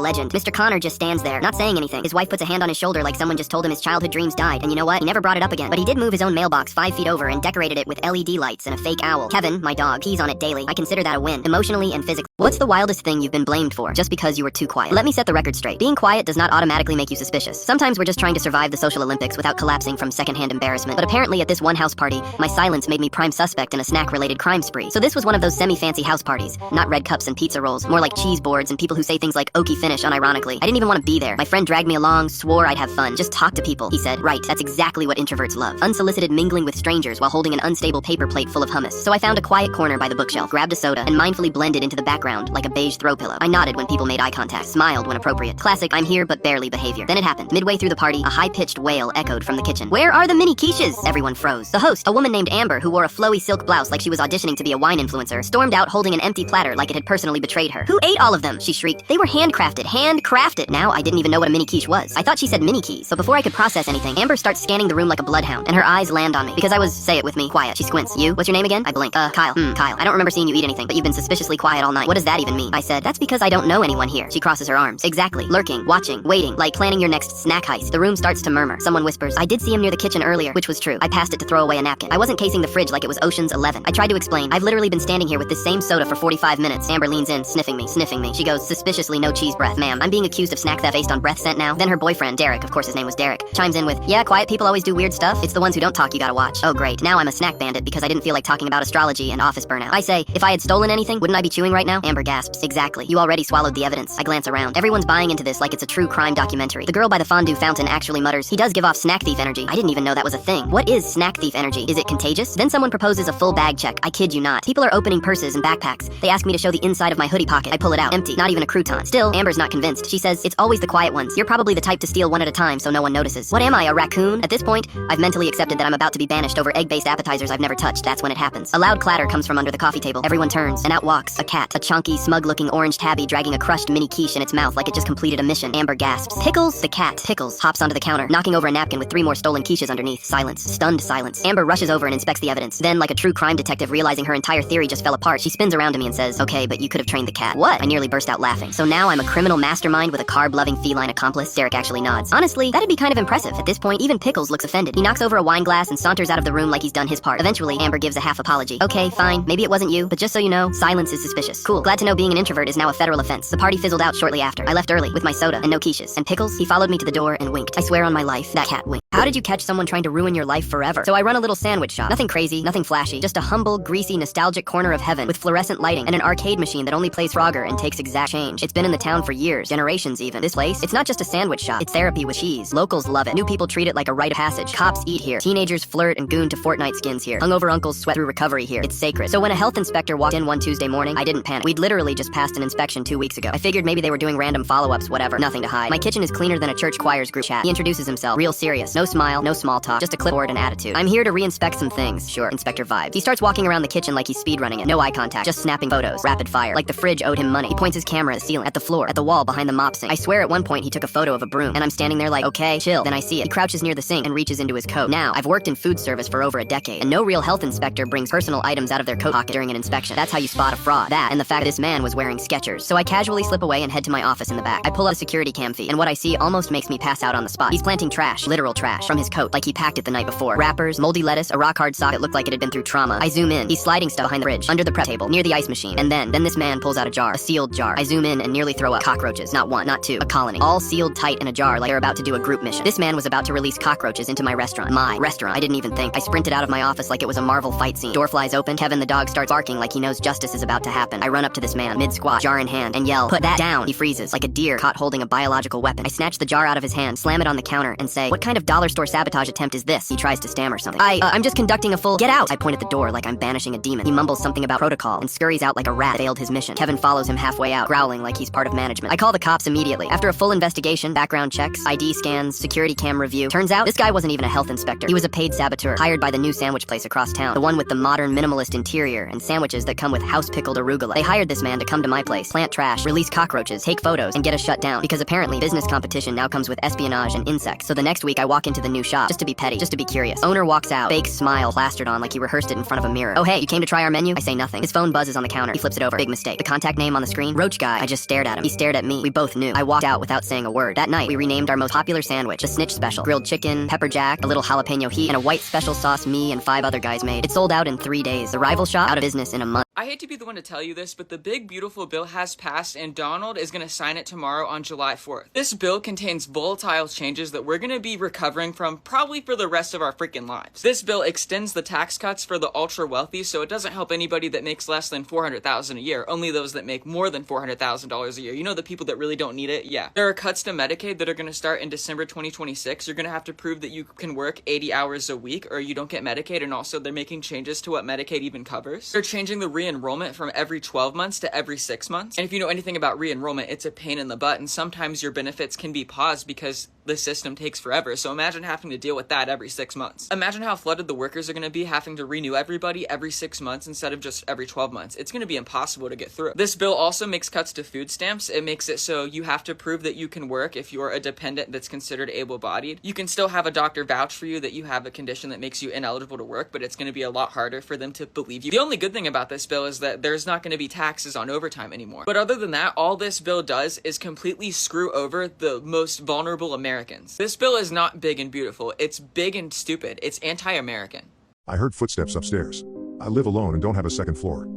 legend. Mr. Connor just stands there, not saying anything. His wife puts a hand on his shoulder like someone just told him his childhood dreams died. And you know what? He never brought it up again. But he did move his own mailbox 5 feet over and decorated it with LED lights and a fake owl. Kevin, my dog, pees on it daily. I consider that a win, emotionally and physically. What's the wildest thing you've been blamed for just because you were too quiet? Let me set the record straight. Being quiet does not automatically make you suspicious. Sometimes we're just trying to survive the social Olympics without collapsing from secondhand embarrassment. But apparently at this one house party, my silence made me prime suspect in a snack-related crime spree. So this was one of those semi-fancy house parties. Not red cups and pizza rolls, more like cheese boards and people who say things like oaky finish unironically. I didn't even want to be there. My friend dragged me along, swore I'd have fun. Just talk to people, he said. Right, that's exactly what introverts love. Unsolicited mingling with strangers while holding an unstable paper plate full of hummus. So I found a quiet corner by the bookshelf, grabbed a soda, and mindfully blended into the background like a beige throw pillow. I nodded when people made eye contact, smiled when appropriate. Classic I'm here but barely behavior. Then it happened. Midway through the party, a high-pitched wail echoed from the kitchen. "Where are the mini quiches?" Everyone froze. The host, a woman named Amber who wore a flowy silk blouse like she was auditioning to be a wine influencer, stormed out holding an empty platter like it had personally betrayed her. "Who ate all of them?" she shrieked. "They were handcrafted. Handcrafted." Now I didn't even know what a mini quiche was. I thought she said mini keys, so before I could process anything, Amber starts scanning the room like a bloodhound, and her eyes land on me. Because I was, say it with me, quiet. She squints. "You? What's your name again?" I blink. Kyle. Kyle. "I don't remember seeing you eat anything, but you've been suspiciously quiet all night. What does that even mean?" I said, "That's because I don't know anyone here." She crosses her arms. "Exactly. Lurking, watching, waiting, like planning your next snack heist." The room starts to murmur. Someone whispers, "I did see him near the kitchen earlier," which was true. I passed it to throw away a napkin. I wasn't casing the fridge like it was Ocean's 11. I tried to explain, "I've literally been standing here with this same soda for 45 minutes. Amber leans in, sniffing me. She goes, "Suspiciously no cheese breath." "Ma'am, I'm being accused of snack theft based on breath scent now." Then her boyfriend, Derek, of course his name was Derek, chimes in with, "Yeah, quiet people always do weird stuff. It's the ones who don't talk you gotta watch." Oh great, now I'm a snack bandit because I didn't feel like talking about astrology and office burnout. I say, "If I had stolen anything, wouldn't I be chewing right now?" Amber gasps, "Exactly. You already swallowed the evidence." I glance around. Everyone's buying into this like it's a true crime documentary. The girl by the fondue fountain actually mutters, "He does give off snack thief energy." I didn't even know that was a thing. What is snack thief energy? Is it contagious? Then someone proposes a full bag check. I kid you not. People are opening purses and backpacks. They ask me to show the inside of my hoodie pocket. I pull it out. Empty. Not even a crouton. Still, Amber's not convinced. She says, "It's always the quiet ones. You're probably the type to steal one at a time so no one notices." What am I, a raccoon? At this point, I've mentally accepted that I'm about to be banished over egg-based appetizers I've never touched. That's when it happens. A loud clatter comes from under the coffee table. Everyone turns, and out walks a cat. A chunky, smug-looking orange tabby dragging a crushed mini quiche in its mouth like it just completed a mission. Amber gasps. "Pickles?" The cat, Pickles, hops onto the counter, knocking over a napkin with 3 more stolen quiches underneath. Silence. Stunned silence. Amber rushes over and inspects the evidence. Then, like a true crime detective realizing her entire theory just fell apart, she spins around to me and says, "Okay, but you could have trained the cat." What? I nearly burst out laughing. So now I'm a criminal mastermind with a carb-loving feline accomplice? Derek actually nods. Honestly, that'd be kind of impressive. At this point, even Pickles looks offended. He knocks over a wine glass and saunters out of the room like he's done his part. Eventually, Amber gives a half apology. "Okay, fine. Maybe it wasn't you, but just so you know, silence is suspicious." Cool. Glad to know being an introvert is now a federal offense. The party fizzled out shortly after. I left early with my soda and no quiches. And Pickles, he followed me to the door and winked. I swear on my life, that cat winked. How How did you catch someone trying to ruin your life forever? So I run a little sandwich shop. Nothing crazy, nothing flashy, just a humble, greasy, nostalgic corner of heaven with fluorescent lighting and an arcade machine that only plays Frogger and takes exact change. It's been in the town for years, generations even. This place, it's not just a sandwich shop, it's therapy with cheese. Locals love it. New people treat it like a rite of passage. Cops eat here. Teenagers flirt and goon to Fortnite skins here. Hungover uncles sweat through recovery here. It's sacred. So when a health inspector walked in one Tuesday morning, I didn't panic. We'd literally just passed an inspection 2 weeks ago. I figured maybe they were doing random follow-ups, whatever. Nothing to hide. My kitchen is cleaner than a church choir's group chat. He introduces himself. Real serious. No smile, no small talk. Just a clipboard and attitude. I'm here to re-inspect some things. Sure, Inspector vibes. He starts walking around the kitchen like he's speedrunning it. No eye contact. Just snapping photos. Rapid fire. Like the fridge owed him money. He points his camera at the ceiling, at the floor, at the wall behind the mop sink. I swear at one point he took a photo of a broom, and I'm standing there like, okay, chill. Then I see it. He crouches near the sink and reaches into his coat. Now, I've worked in food service for over a decade, and no real health inspector brings personal items out of their coat pocket during an inspection. That's how you spot a fraud. That, and the fact this man was wearing Skechers. So I casually slip away and head to my office in the back. I pull out a security cam feed, and what I see almost makes me pass out on the spot. He's planting trash, literal trash, from his coat, like he packed it the night before. Wrappers, moldy lettuce, a rock-hard sock that looked like it had been through trauma. I zoom in. He's sliding stuff behind the fridge, under the prep table, near the ice machine. And then this man pulls out a jar, a sealed jar. I zoom in and nearly throw up. Cockroaches. Not one, not two, a colony. All sealed tight in a jar like they're about to do a group mission. This man was about to release cockroaches into my restaurant. My restaurant. I didn't even think. I sprinted out of my office like it was a Marvel fight scene. Door flies open. Kevin the dog starts barking like he knows justice is about to happen. I run up to this man, mid-squat, jar in hand, and yell, "Put that down!" He freezes, like a deer caught holding a biological weapon. I snatch the jar out of his hand, slam it on the counter, and say, "What kind of dollar store sabotage attempt is this?" He tries to stammer something. I'm just conducting a full, get out! I point at the door like I'm banishing a demon. He mumbles something about protocol and scurries out like a rat that failed his mission. Kevin follows him halfway out, growling like he's part of management. I call the cops immediately. After a full investigation, background checks, ID scans, security cam review, turns out this guy wasn't even a health inspector. He was a paid saboteur, hired by the new sandwich place across town, the one with the modern minimalist interior and sandwiches that come with house-pickled arugula. They hired this man to come to my place, plant trash, release cockroaches, take photos, and get us shut down, because apparently business competition now comes with espionage and insects. So the next week I walk into the new shop, just to be petty, just to be curious. Owner walks out, fake smile plastered on like he rehearsed it in front of a mirror. "Oh hey, you came to try our menu?" I say nothing. His phone buzzes on the counter. He flips it over. Big mistake. The contact name on the screen? Roach Guy. I just stared at him. He stared at me. We both knew. I walked out without saying a word. That night, we renamed our most popular sandwich, the Snitch Special. Grilled chicken, pepper jack, a little jalapeno heat, and a white special sauce me and 5 other guys made. It sold out in 3 days. The rival shop, out of business in a month. I hate to be the one to tell you this, but the big beautiful bill has passed and Donald is going to sign it tomorrow on July 4th. This bill contains volatile changes that we're going to be recovering from probably for the rest of our freaking lives. This bill extends the tax cuts for the ultra wealthy, so it doesn't help anybody that makes less than $400,000 a year, only those that make more than $400,000 a year. You know, the people that really don't need it? Yeah. There are cuts to Medicaid that are going to start in December 2026. You're going to have to prove that you can work 80 hours a week or you don't get Medicaid, and also they're making changes to what Medicaid even covers. They're changing the re-enrollment from every 12 months to every 6 months. And if you know anything about re-enrollment, it's a pain in the butt, and sometimes your benefits can be paused because the system takes forever. So imagine having to deal with that every 6 months. Imagine how flooded the workers are going to be having to renew everybody every 6 months instead of just every 12 months. It's going to be impossible to get through. This bill also makes cuts to food stamps. It makes it so you have to prove that you can work if you're a dependent that's considered able-bodied. You can still have a doctor vouch for you that you have a condition that makes you ineligible to work, but it's going to be a lot harder for them to believe you. The only good thing about this bill is that there's not going to be taxes on overtime anymore. But other than that, all this bill does is completely screw over the most vulnerable Americans. This bill is not big and beautiful. It's big and stupid. It's anti-American. I heard footsteps upstairs. I live alone and don't have a second floor.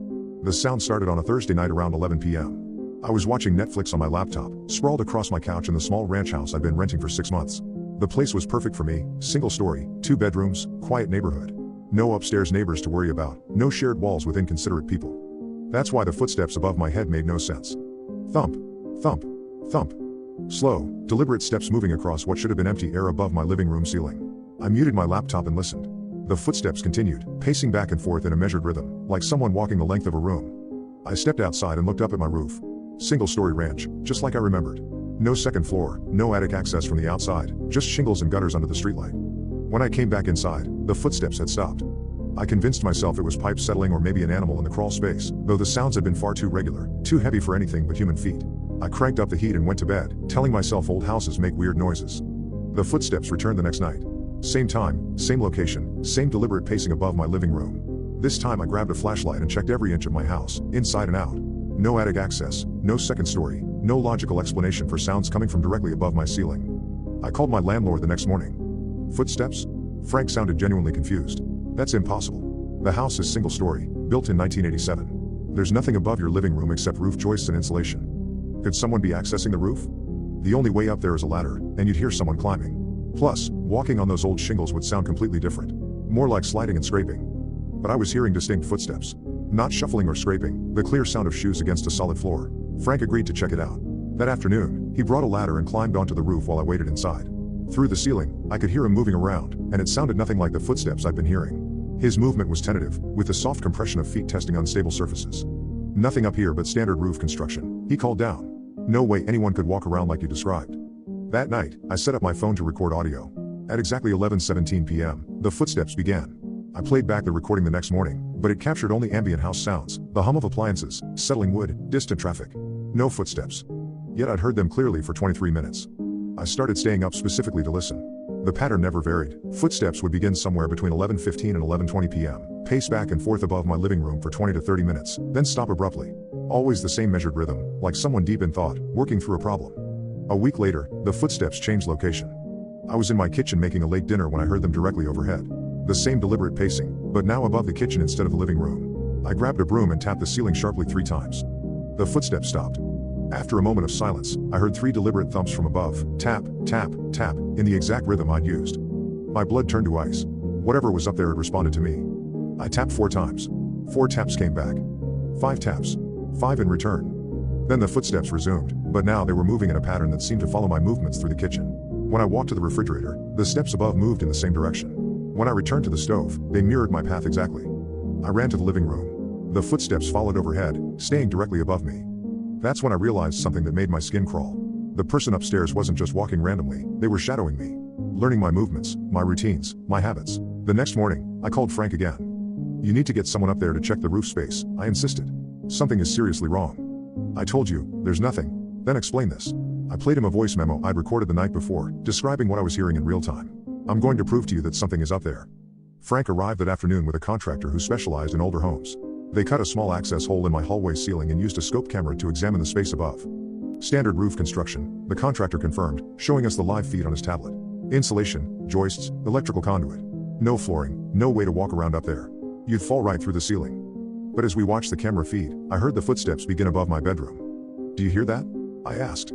The sound started on a Thursday night around 11 p.m. I was watching Netflix on my laptop, sprawled across my couch in the small ranch house I'd been renting for 6 months. The place was perfect for me, single story, 2 bedrooms, quiet neighborhood. No upstairs neighbors to worry about, no shared walls with inconsiderate people. That's why the footsteps above my head made no sense. Thump, thump, thump. Slow, deliberate steps moving across what should have been empty air above my living room ceiling. I muted my laptop and listened. The footsteps continued, pacing back and forth in a measured rhythm, like someone walking the length of a room. I stepped outside and looked up at my roof. Single-story ranch, just like I remembered. No second floor, no attic access from the outside, just shingles and gutters under the streetlight. When I came back inside, the footsteps had stopped. I convinced myself it was pipes settling or maybe an animal in the crawl space, though the sounds had been far too regular, too heavy for anything but human feet. I cranked up the heat and went to bed, telling myself old houses make weird noises. The footsteps returned the next night. Same time, same location, same deliberate pacing above my living room. This time I grabbed a flashlight and checked every inch of my house, inside and out. No attic access, no second story, no logical explanation for sounds coming from directly above my ceiling. I called my landlord the next morning. Footsteps? Frank sounded genuinely confused. That's impossible. The house is single story, built in 1987. There's nothing above your living room except roof joists and insulation. Could someone be accessing the roof? The only way up there is a ladder, and you'd hear someone climbing. Plus, Walking on those old shingles would sound completely different. More like sliding and scraping. But I was hearing distinct footsteps. Not shuffling or scraping, the clear sound of shoes against a solid floor. Frank agreed to check it out. That afternoon, he brought a ladder and climbed onto the roof while I waited inside. Through the ceiling, I could hear him moving around, and it sounded nothing like the footsteps I'd been hearing. His movement was tentative, with the soft compression of feet testing unstable surfaces. Nothing up here but standard roof construction, he called down. No way anyone could walk around like you described. That night, I set up my phone to record audio. At exactly 11:17 p.m., the footsteps began. I played back the recording the next morning, but it captured only ambient house sounds, the hum of appliances, settling wood, distant traffic. No footsteps. Yet I'd heard them clearly for 23 minutes. I started staying up specifically to listen. The pattern never varied. Footsteps would begin somewhere between 11:15 and 11:20 p.m., pace back and forth above my living room for 20 to 30 minutes, then stop abruptly. Always the same measured rhythm, like someone deep in thought, working through a problem. A week later, the footsteps changed location. I was in my kitchen making a late dinner when I heard them directly overhead. The same deliberate pacing, but now above the kitchen instead of the living room. I grabbed a broom and tapped the ceiling sharply 3 times. The footsteps stopped. After a moment of silence, I heard 3 deliberate thumps from above, tap, tap, tap, in the exact rhythm I'd used. My blood turned to ice. Whatever was up there had responded to me. I tapped 4 times. 4 taps came back. 5 taps. 5 in return. Then the footsteps resumed, but now they were moving in a pattern that seemed to follow my movements through the kitchen. When I walked to the refrigerator, the steps above moved in the same direction. When I returned to the stove, they mirrored my path exactly. I ran to the living room. The footsteps followed overhead, staying directly above me. That's when I realized something that made my skin crawl. The person upstairs wasn't just walking randomly, they were shadowing me. Learning my movements, my routines, my habits. The next morning, I called Frank again. "You need to get someone up there to check the roof space," I insisted. "Something is seriously wrong." "I told you, there's nothing." "Then explain this." I played him a voice memo I'd recorded the night before, describing what I was hearing in real time. "I'm going to prove to you that something is up there." Frank arrived that afternoon with a contractor who specialized in older homes. They cut a small access hole in my hallway ceiling and used a scope camera to examine the space above. Standard roof construction, the contractor confirmed, showing us the live feed on his tablet. Insulation, joists, electrical conduit. No flooring, no way to walk around up there. You'd fall right through the ceiling. But as we watched the camera feed, I heard the footsteps begin above my bedroom. "Do you hear that?" I asked.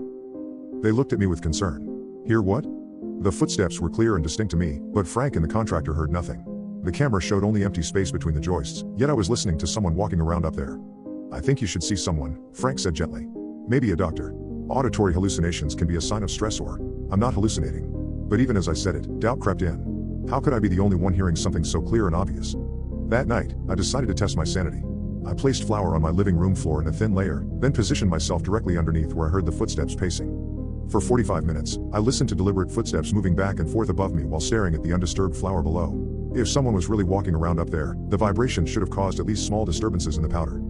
They looked at me with concern. "Hear what?" The footsteps were clear and distinct to me, but Frank and the contractor heard nothing. The camera showed only empty space between the joists, yet I was listening to someone walking around up there. "I think you should see someone," Frank said gently. "Maybe a doctor. Auditory hallucinations can be a sign of stress or, I'm not hallucinating." But even as I said it, doubt crept in. How could I be the only one hearing something so clear and obvious? That night, I decided to test my sanity. I placed flour on my living room floor in a thin layer, then positioned myself directly underneath where I heard the footsteps pacing. For 45 minutes, I listened to deliberate footsteps moving back and forth above me while staring at the undisturbed flour below. If someone was really walking around up there, the vibration should have caused at least small disturbances in the powder.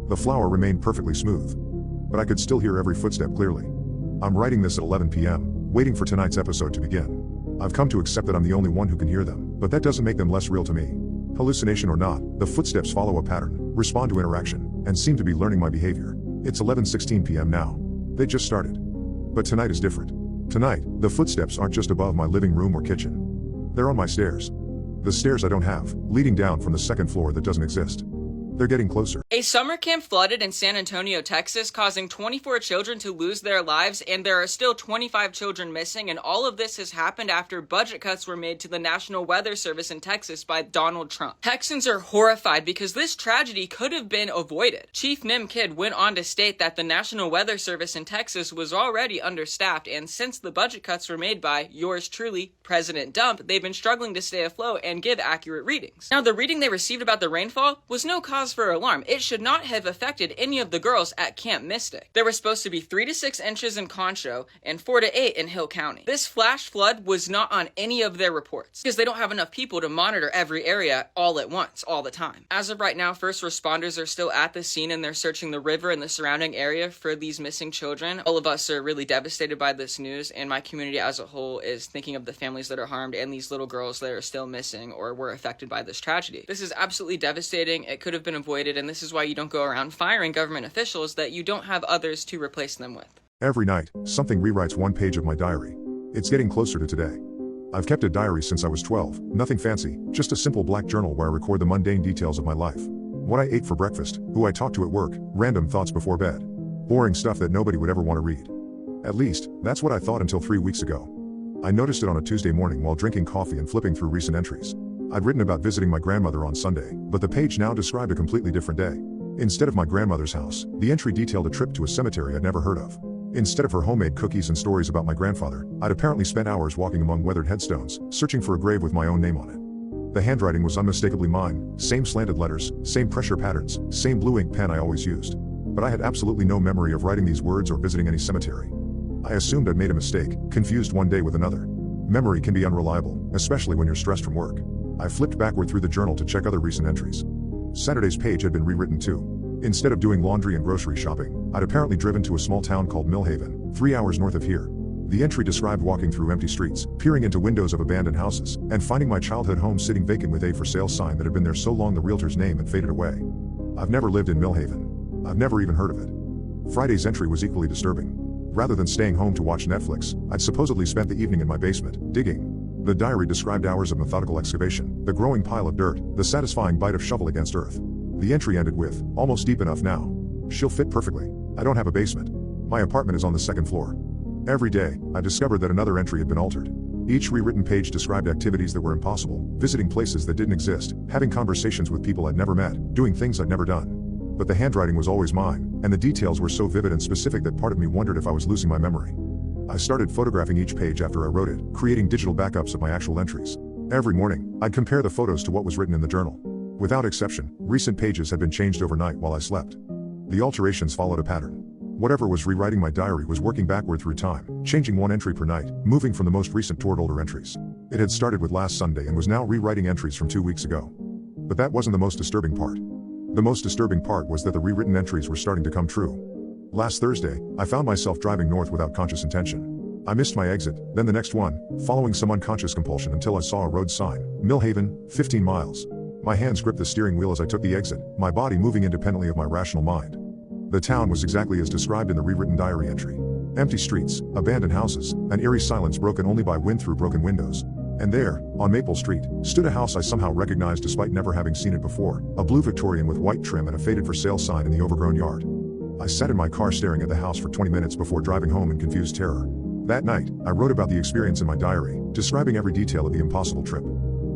The flour remained perfectly smooth. But I could still hear every footstep clearly. I'm writing this at 11 p.m., waiting for tonight's episode to begin. I've come to accept that I'm the only one who can hear them, but that doesn't make them less real to me. Hallucination or not, the footsteps follow a pattern, respond to interaction, and seem to be learning my behavior. It's 11:16 p.m. now. They just started. But tonight is different. Tonight, the footsteps aren't just above my living room or kitchen. They're on my stairs. The stairs I don't have, leading down from the second floor that doesn't exist. They're getting closer. A summer camp flooded in San Antonio, Texas, causing 24 children to lose their lives, and there are still 25 children missing, and all of this has happened after budget cuts were made to the National Weather Service in Texas by Donald Trump. Texans are horrified because this tragedy could have been avoided. Chief Nim Kidd went on to state that the National Weather Service in Texas was already understaffed, and since the budget cuts were made by yours truly, President Dump, they've been struggling to stay afloat and give accurate readings. Now, the reading they received about the rainfall was no cause for alarm. It should not have affected any of the girls at Camp Mystic. There were supposed to be 3 to 6 inches in Concho and 4 to 8 in Hill County. This flash flood was not on any of their reports because they don't have enough people to monitor every area all at once, all the time. As of right now, first responders are still at the scene and they're searching the river and the surrounding area for these missing children. All of us are really devastated by this news, and my community as a whole is thinking of the families that are harmed and these little girls that are still missing or were affected by this tragedy. This is absolutely devastating. It could have been avoided, and this is why you don't go around firing government officials that you don't have others to replace them with. Every night, something rewrites one page of my diary. It's getting closer to today. I've kept a diary since I was 12, nothing fancy, just a simple black journal where I record the mundane details of my life. What I ate for breakfast, who I talked to at work, random thoughts before bed. Boring stuff that nobody would ever want to read. At least, that's what I thought until 3 weeks ago. I noticed it on a Tuesday morning while drinking coffee and flipping through recent entries. I'd written about visiting my grandmother on Sunday, but the page now described a completely different day. Instead of my grandmother's house, the entry detailed a trip to a cemetery I'd never heard of. Instead of her homemade cookies and stories about my grandfather, I'd apparently spent hours walking among weathered headstones, searching for a grave with my own name on it. The handwriting was unmistakably mine, same slanted letters, same pressure patterns, same blue ink pen I always used. But I had absolutely no memory of writing these words or visiting any cemetery. I assumed I'd made a mistake, confused one day with another. Memory can be unreliable, especially when you're stressed from work. I flipped backward through the journal to check other recent entries. Saturday's page had been rewritten too. Instead of doing laundry and grocery shopping, I'd apparently driven to a small town called Millhaven, 3 hours north of here. The entry described walking through empty streets, peering into windows of abandoned houses, and finding my childhood home sitting vacant with a for sale sign that had been there so long the realtor's name had faded away. I've never lived in Millhaven. I've never even heard of it. Friday's entry was equally disturbing. Rather than staying home to watch Netflix, I'd supposedly spent the evening in my basement, digging. The diary described hours of methodical excavation, the growing pile of dirt, the satisfying bite of shovel against earth. The entry ended with, almost deep enough now. She'll fit perfectly. I don't have a basement. My apartment is on the second floor. Every day, I discovered that another entry had been altered. Each rewritten page described activities that were impossible, visiting places that didn't exist, having conversations with people I'd never met, doing things I'd never done. But the handwriting was always mine, and the details were so vivid and specific that part of me wondered if I was losing my memory. I started photographing each page after I wrote it, creating digital backups of my actual entries. Every morning, I'd compare the photos to what was written in the journal. Without exception, recent pages had been changed overnight while I slept. The alterations followed a pattern. Whatever was rewriting my diary was working backward through time, changing one entry per night, moving from the most recent toward older entries. It had started with last Sunday and was now rewriting entries from 2 weeks ago. But that wasn't the most disturbing part. The most disturbing part was that the rewritten entries were starting to come true. Last Thursday, I found myself driving north without conscious intention. I missed my exit, then the next one, following some unconscious compulsion until I saw a road sign, Millhaven, 15 miles. My hands gripped the steering wheel as I took the exit, my body moving independently of my rational mind. The town was exactly as described in the rewritten diary entry. Empty streets, abandoned houses, an eerie silence broken only by wind through broken windows. And there, on Maple Street, stood a house I somehow recognized despite never having seen it before, a blue Victorian with white trim and a faded for sale sign in the overgrown yard. I sat in my car staring at the house for 20 minutes before driving home in confused terror. That night, I wrote about the experience in my diary, describing every detail of the impossible trip.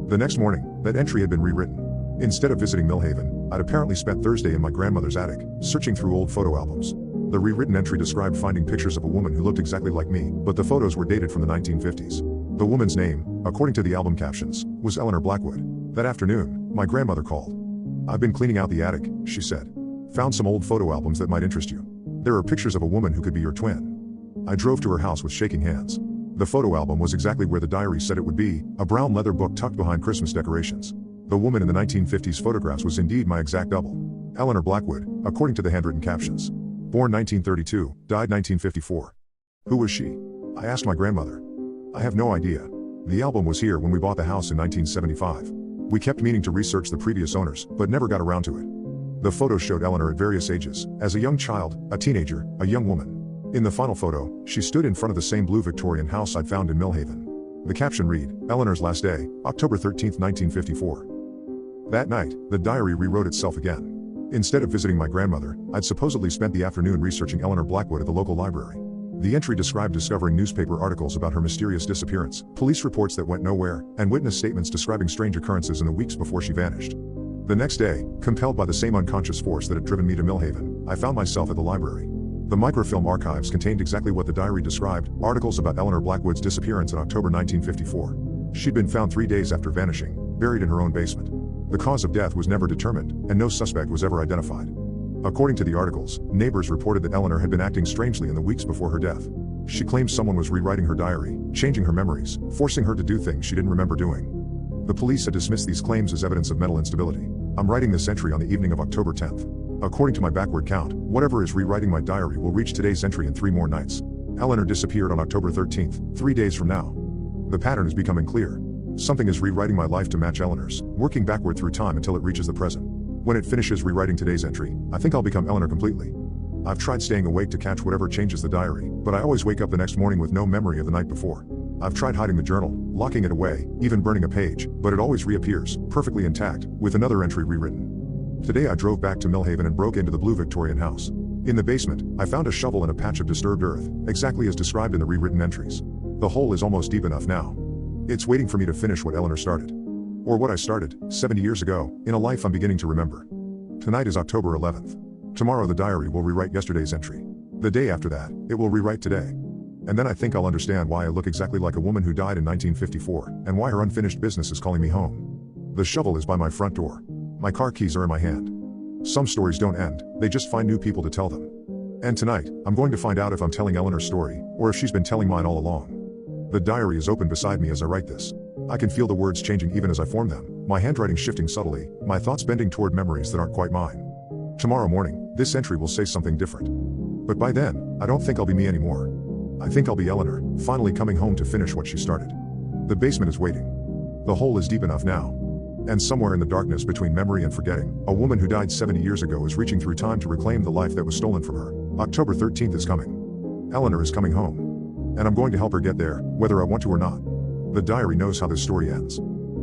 The next morning, that entry had been rewritten. Instead of visiting Millhaven, I'd apparently spent Thursday in my grandmother's attic, searching through old photo albums. The rewritten entry described finding pictures of a woman who looked exactly like me, but the photos were dated from the 1950s. The woman's name, according to the album captions, was Eleanor Blackwood. That afternoon, my grandmother called. "I've been cleaning out the attic," she said. "Found some old photo albums that might interest you. There are pictures of a woman who could be your twin." I drove to her house with shaking hands. The photo album was exactly where the diary said it would be, a brown leather book tucked behind Christmas decorations. The woman in the 1950s photographs was indeed my exact double. Eleanor Blackwood, according to the handwritten captions. Born 1932, died 1954. Who was she? I asked my grandmother. I have no idea. The album was here when we bought the house in 1975. We kept meaning to research the previous owners, but never got around to it. The photos showed Eleanor at various ages, as a young child, a teenager, a young woman. In the final photo, she stood in front of the same blue Victorian house I'd found in Millhaven. The caption read, "Eleanor's last day, October 13, 1954. That night, the diary rewrote itself again. Instead of visiting my grandmother, I'd supposedly spent the afternoon researching Eleanor Blackwood at the local library. The entry described discovering newspaper articles about her mysterious disappearance, police reports that went nowhere, and witness statements describing strange occurrences in the weeks before she vanished. The next day, compelled by the same unconscious force that had driven me to Millhaven, I found myself at the library. The microfilm archives contained exactly what the diary described, articles about Eleanor Blackwood's disappearance in October 1954. She'd been found 3 days after vanishing, buried in her own basement. The cause of death was never determined, and no suspect was ever identified. According to the articles, neighbors reported that Eleanor had been acting strangely in the weeks before her death. She claimed someone was rewriting her diary, changing her memories, forcing her to do things she didn't remember doing. The police had dismissed these claims as evidence of mental instability. I'm writing this entry on the evening of October 10th. According to my backward count, whatever is rewriting my diary will reach today's entry in 3 more nights. Eleanor disappeared on October 13th, 3 days from now. The pattern is becoming clear. Something is rewriting my life to match Eleanor's, working backward through time until it reaches the present. When it finishes rewriting today's entry, I think I'll become Eleanor completely. I've tried staying awake to catch whatever changes the diary, but I always wake up the next morning with no memory of the night before. I've tried hiding the journal, locking it away, even burning a page, but it always reappears, perfectly intact, with another entry rewritten. Today I drove back to Millhaven and broke into the blue Victorian house. In the basement, I found a shovel and a patch of disturbed earth, exactly as described in the rewritten entries. The hole is almost deep enough now. It's waiting for me to finish what Eleanor started. Or what I started, 70 years ago, in a life I'm beginning to remember. Tonight is October 11th. Tomorrow the diary will rewrite yesterday's entry. The day after that, it will rewrite today. And then I think I'll understand why I look exactly like a woman who died in 1954, and why her unfinished business is calling me home. The shovel is by my front door. My car keys are in my hand. Some stories don't end, they just find new people to tell them. And tonight, I'm going to find out if I'm telling Eleanor's story, or if she's been telling mine all along. The diary is open beside me as I write this. I can feel the words changing even as I form them, my handwriting shifting subtly, my thoughts bending toward memories that aren't quite mine. Tomorrow morning, this entry will say something different. But by then, I don't think I'll be me anymore. I think I'll be Eleanor, finally coming home to finish what she started. The basement is waiting. The hole is deep enough now. And somewhere in the darkness between memory and forgetting, a woman who died 70 years ago is reaching through time to reclaim the life that was stolen from her. October 13th is coming. Eleanor is coming home. And I'm going to help her get there, whether I want to or not. The diary knows how this story ends.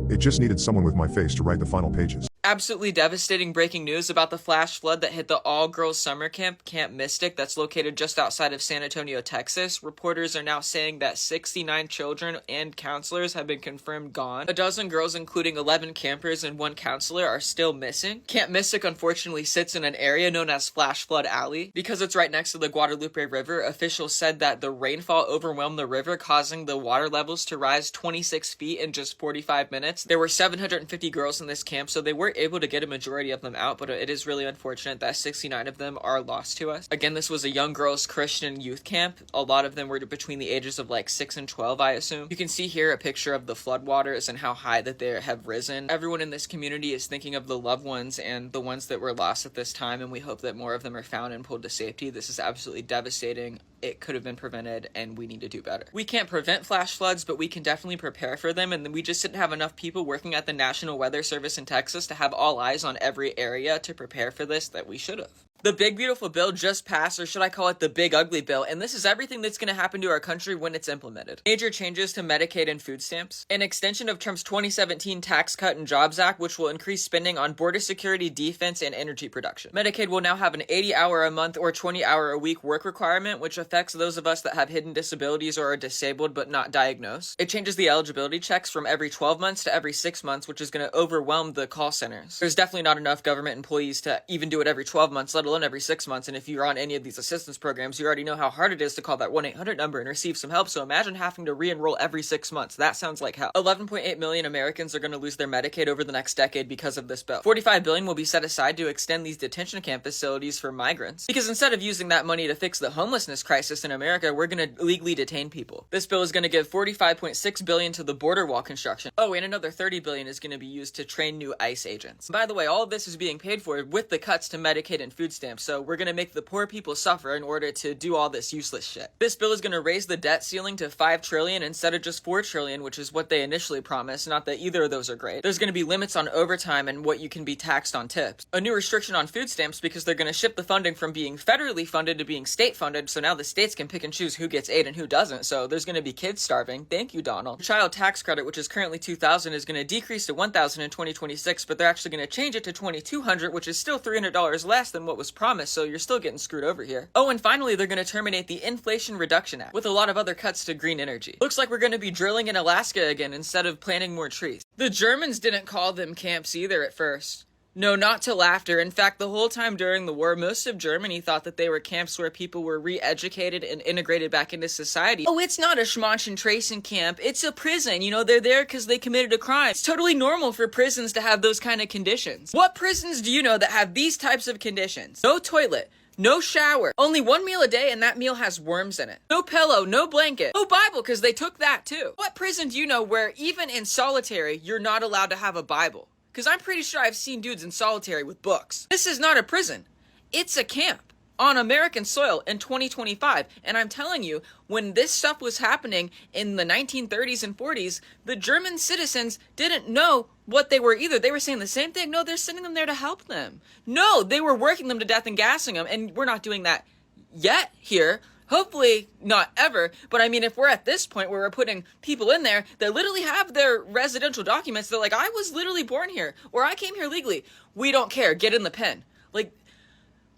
It just needed someone with my face to write the final pages. Absolutely devastating breaking news about the flash flood that hit the all-girls summer camp, Camp Mystic, that's located just outside of San Antonio, Texas. Reporters are now saying that 69 children and counselors have been confirmed gone. A dozen girls, including 11 campers and 1 counselor, are still missing. Camp Mystic unfortunately sits in an area known as Flash Flood Alley. Because it's right next to the Guadalupe River, officials said that the rainfall overwhelmed the river, causing the water levels to rise 26 feet in just 45 minutes. There were 750 girls in this camp, so they were able to get a majority of them out, but it is really unfortunate that 69 of them are lost to us. Again, this was a young girls Christian youth camp. A lot of them were between the ages of like 6 and 12, I assume. You can see here a picture of the floodwaters and how high that they have risen. Everyone in this community is thinking of the loved ones and the ones that were lost at this time, and we hope that more of them are found and pulled to safety. This is absolutely devastating. It could have been prevented, and we need to do better. We can't prevent flash floods, but we can definitely prepare for them, and we just didn't have enough people working at the National Weather Service in Texas to have all eyes on every area to prepare for this that we should have. The big beautiful bill just passed, or should I call it the big ugly bill, and this is everything that's going to happen to our country when it's implemented. Major changes to Medicaid and food stamps, an extension of Trump's 2017 Tax Cut and Jobs Act, which will increase spending on border security, defense, and energy production. Medicaid will now have an 80-hour-a-month or 20-hour-a-week work requirement, which affects those of us that have hidden disabilities or are disabled but not diagnosed. It changes the eligibility checks from every 12 months to every 6 months, which is going to overwhelm the call centers. There's definitely not enough government employees to even do it every 12 months, let alone every 6 months, and if you're on any of these assistance programs, you already know how hard it is to call that 1-800 number and receive some help, so imagine having to re-enroll every 6 months. That sounds like hell. 11.8 million Americans are going to lose their Medicaid over the next decade because of this bill. $45 billion will be set aside to extend these detention camp facilities for migrants, because instead of using that money to fix the homelessness crisis in America, we're going to illegally detain people. This bill is going to give $45.6 billion to the border wall construction. Oh, and another $30 billion is going to be used to train new ICE agents. By the way, all of this is being paid for with the cuts to Medicaid and food stamps, so we're going to make the poor people suffer in order to do all this useless shit. This bill is going to raise the debt ceiling to $5 trillion instead of just $4 trillion, which is what they initially promised. Not that either of those are great. There's going to be limits on overtime and what you can be taxed on tips. A new restriction on food stamps because they're going to shift the funding from being federally funded to being state funded, so now the states can pick and choose who gets aid and who doesn't, so there's going to be kids starving. Thank you, Donald. Child tax credit, which is currently $2,000, is going to decrease to $1,000 in 2026, but they're actually going to change it to $2,200, which is still $300 less than what was promised, so you're still getting screwed over here. Oh, and finally, they're going to terminate the Inflation Reduction Act, with a lot of other cuts to green energy. Looks like we're going to be drilling in Alaska again instead of planting more trees. The Germans didn't call them camps either at first. No, not till after. In fact, the whole time during the war, most of Germany thought that they were camps where people were re-educated and integrated back into society. Oh, it's not a Schmonchen camp. It's a prison. You know, they're there because they committed a crime. It's totally normal for prisons to have those kind of conditions. What prisons do you know that have these types of conditions? No toilet. No shower. Only one meal a day, and that meal has worms in it. No pillow, no blanket. No Bible, because they took that too. What prison do you know where even in solitary, you're not allowed to have a Bible? Because I'm pretty sure I've seen dudes in solitary with books. This is not a prison. It's a camp on American soil in 2025. And I'm telling you, when this stuff was happening in the 1930s and 40s, the German citizens didn't know what they were either. They were saying the same thing. No, they're sending them there to help them. No, they were working them to death and gassing them. And we're not doing that yet here. Hopefully not ever, but I mean, if we're at this point where we're putting people in there that literally have their residential documents, they're like, I was literally born here, or I came here legally. We don't care. Get in the pen. Like,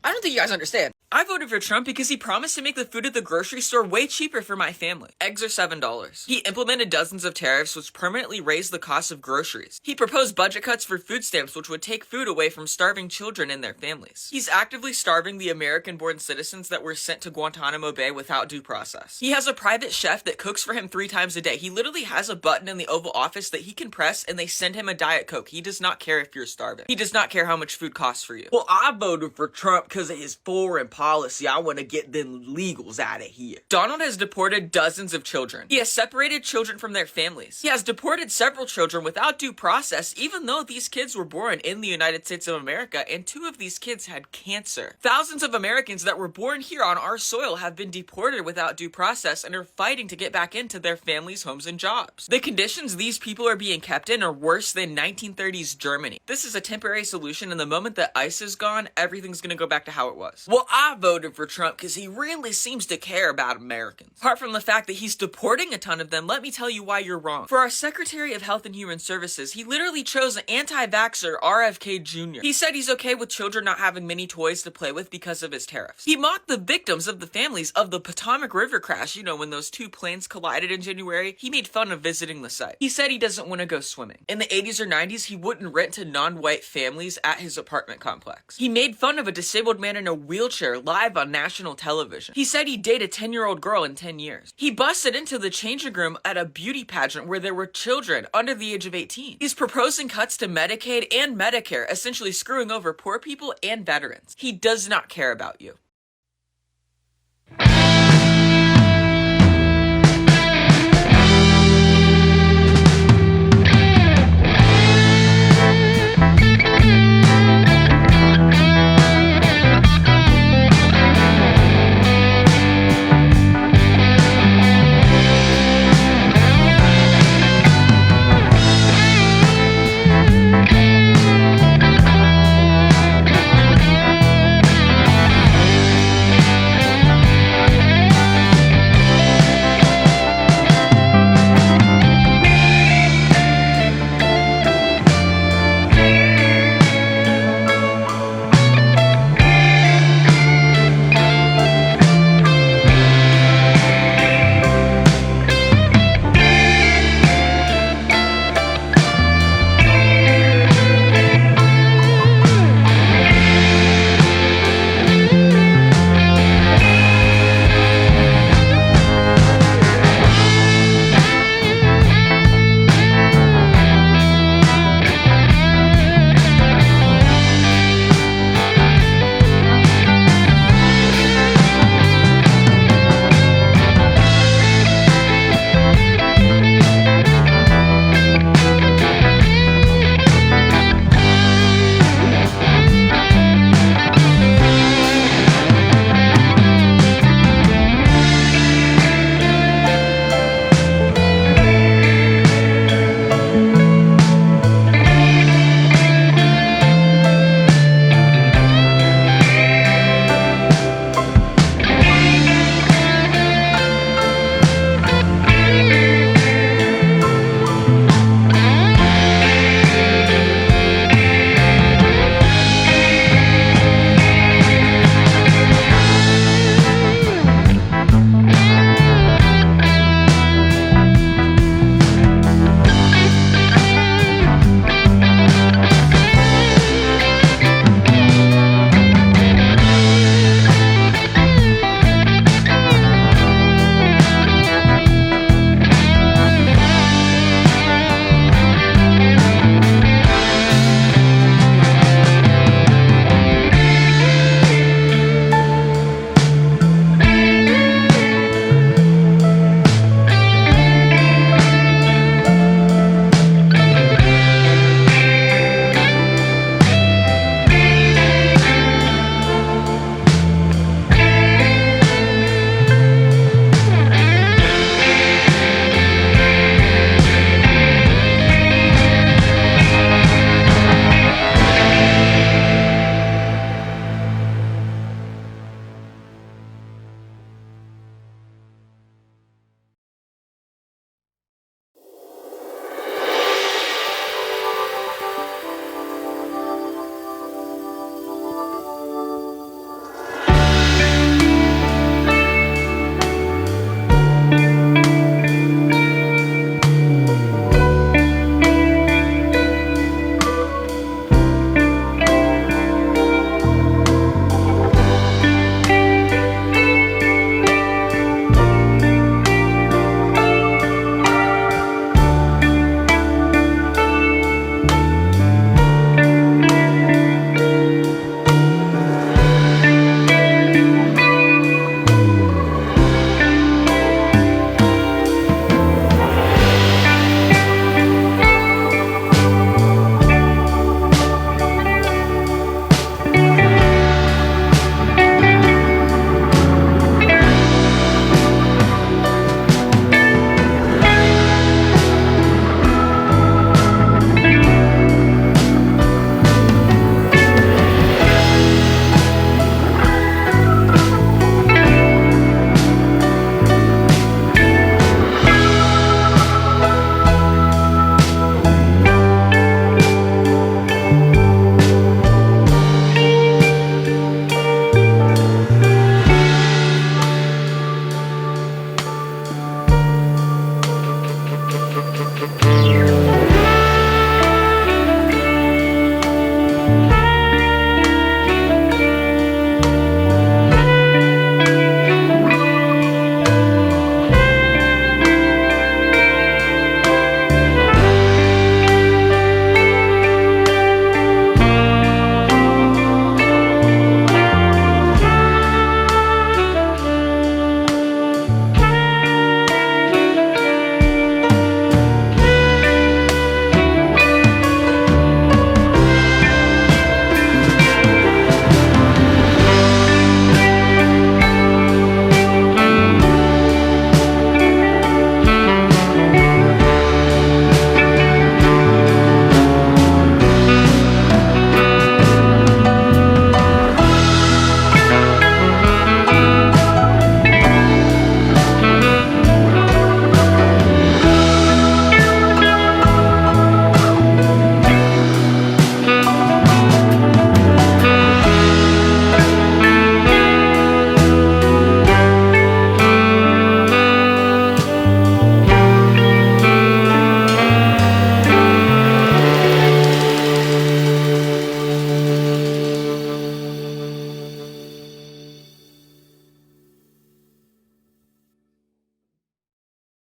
I don't think you guys understand. I voted for Trump because he promised to make the food at the grocery store way cheaper for my family. Eggs are $7. He implemented dozens of tariffs which permanently raised the cost of groceries. He proposed budget cuts for food stamps which would take food away from starving children and their families. He's actively starving the American-born citizens that were sent to Guantanamo Bay without due process. He has a private chef that cooks for him 3 times a day. He literally has a button in the Oval Office that he can press and they send him a Diet Coke. He does not care if you're starving. He does not care how much food costs for you. Well, I voted for Trump because of his foreign policy. I want to get them legals out of here. Donald has deported dozens of children. He has separated children from their families. He has deported several children without due process, even though these kids were born in the United States of America, and 2 of these kids had cancer. Thousands of Americans that were born here on our soil have been deported without due process and are fighting to get back into their families' homes and jobs. The conditions these people are being kept in are worse than 1930s Germany. This is a temporary solution, and the moment that ICE is gone, everything's gonna go back to how it was. Well, I voted for Trump because he really seems to care about Americans. Apart from the fact that he's deporting a ton of them, let me tell you why you're wrong. For our Secretary of Health and Human Services, he literally chose an anti-vaxxer RFK Jr. He said he's okay with children not having many toys to play with because of his tariffs. He mocked the victims of the families of the Potomac River crash, you know, when those 2 planes collided in January. He made fun of visiting the site. He said he doesn't want to go swimming. In the 80s or 90s, he wouldn't rent to non-white families at his apartment complex. He made fun of a disabled man in a wheelchair live on national television. He said he'd date a 10-year-old girl in 10 years. He busted into the changing room at a beauty pageant where there were children under the age of 18. He's proposing cuts to Medicaid and Medicare, essentially screwing over poor people and veterans. He does not care about you.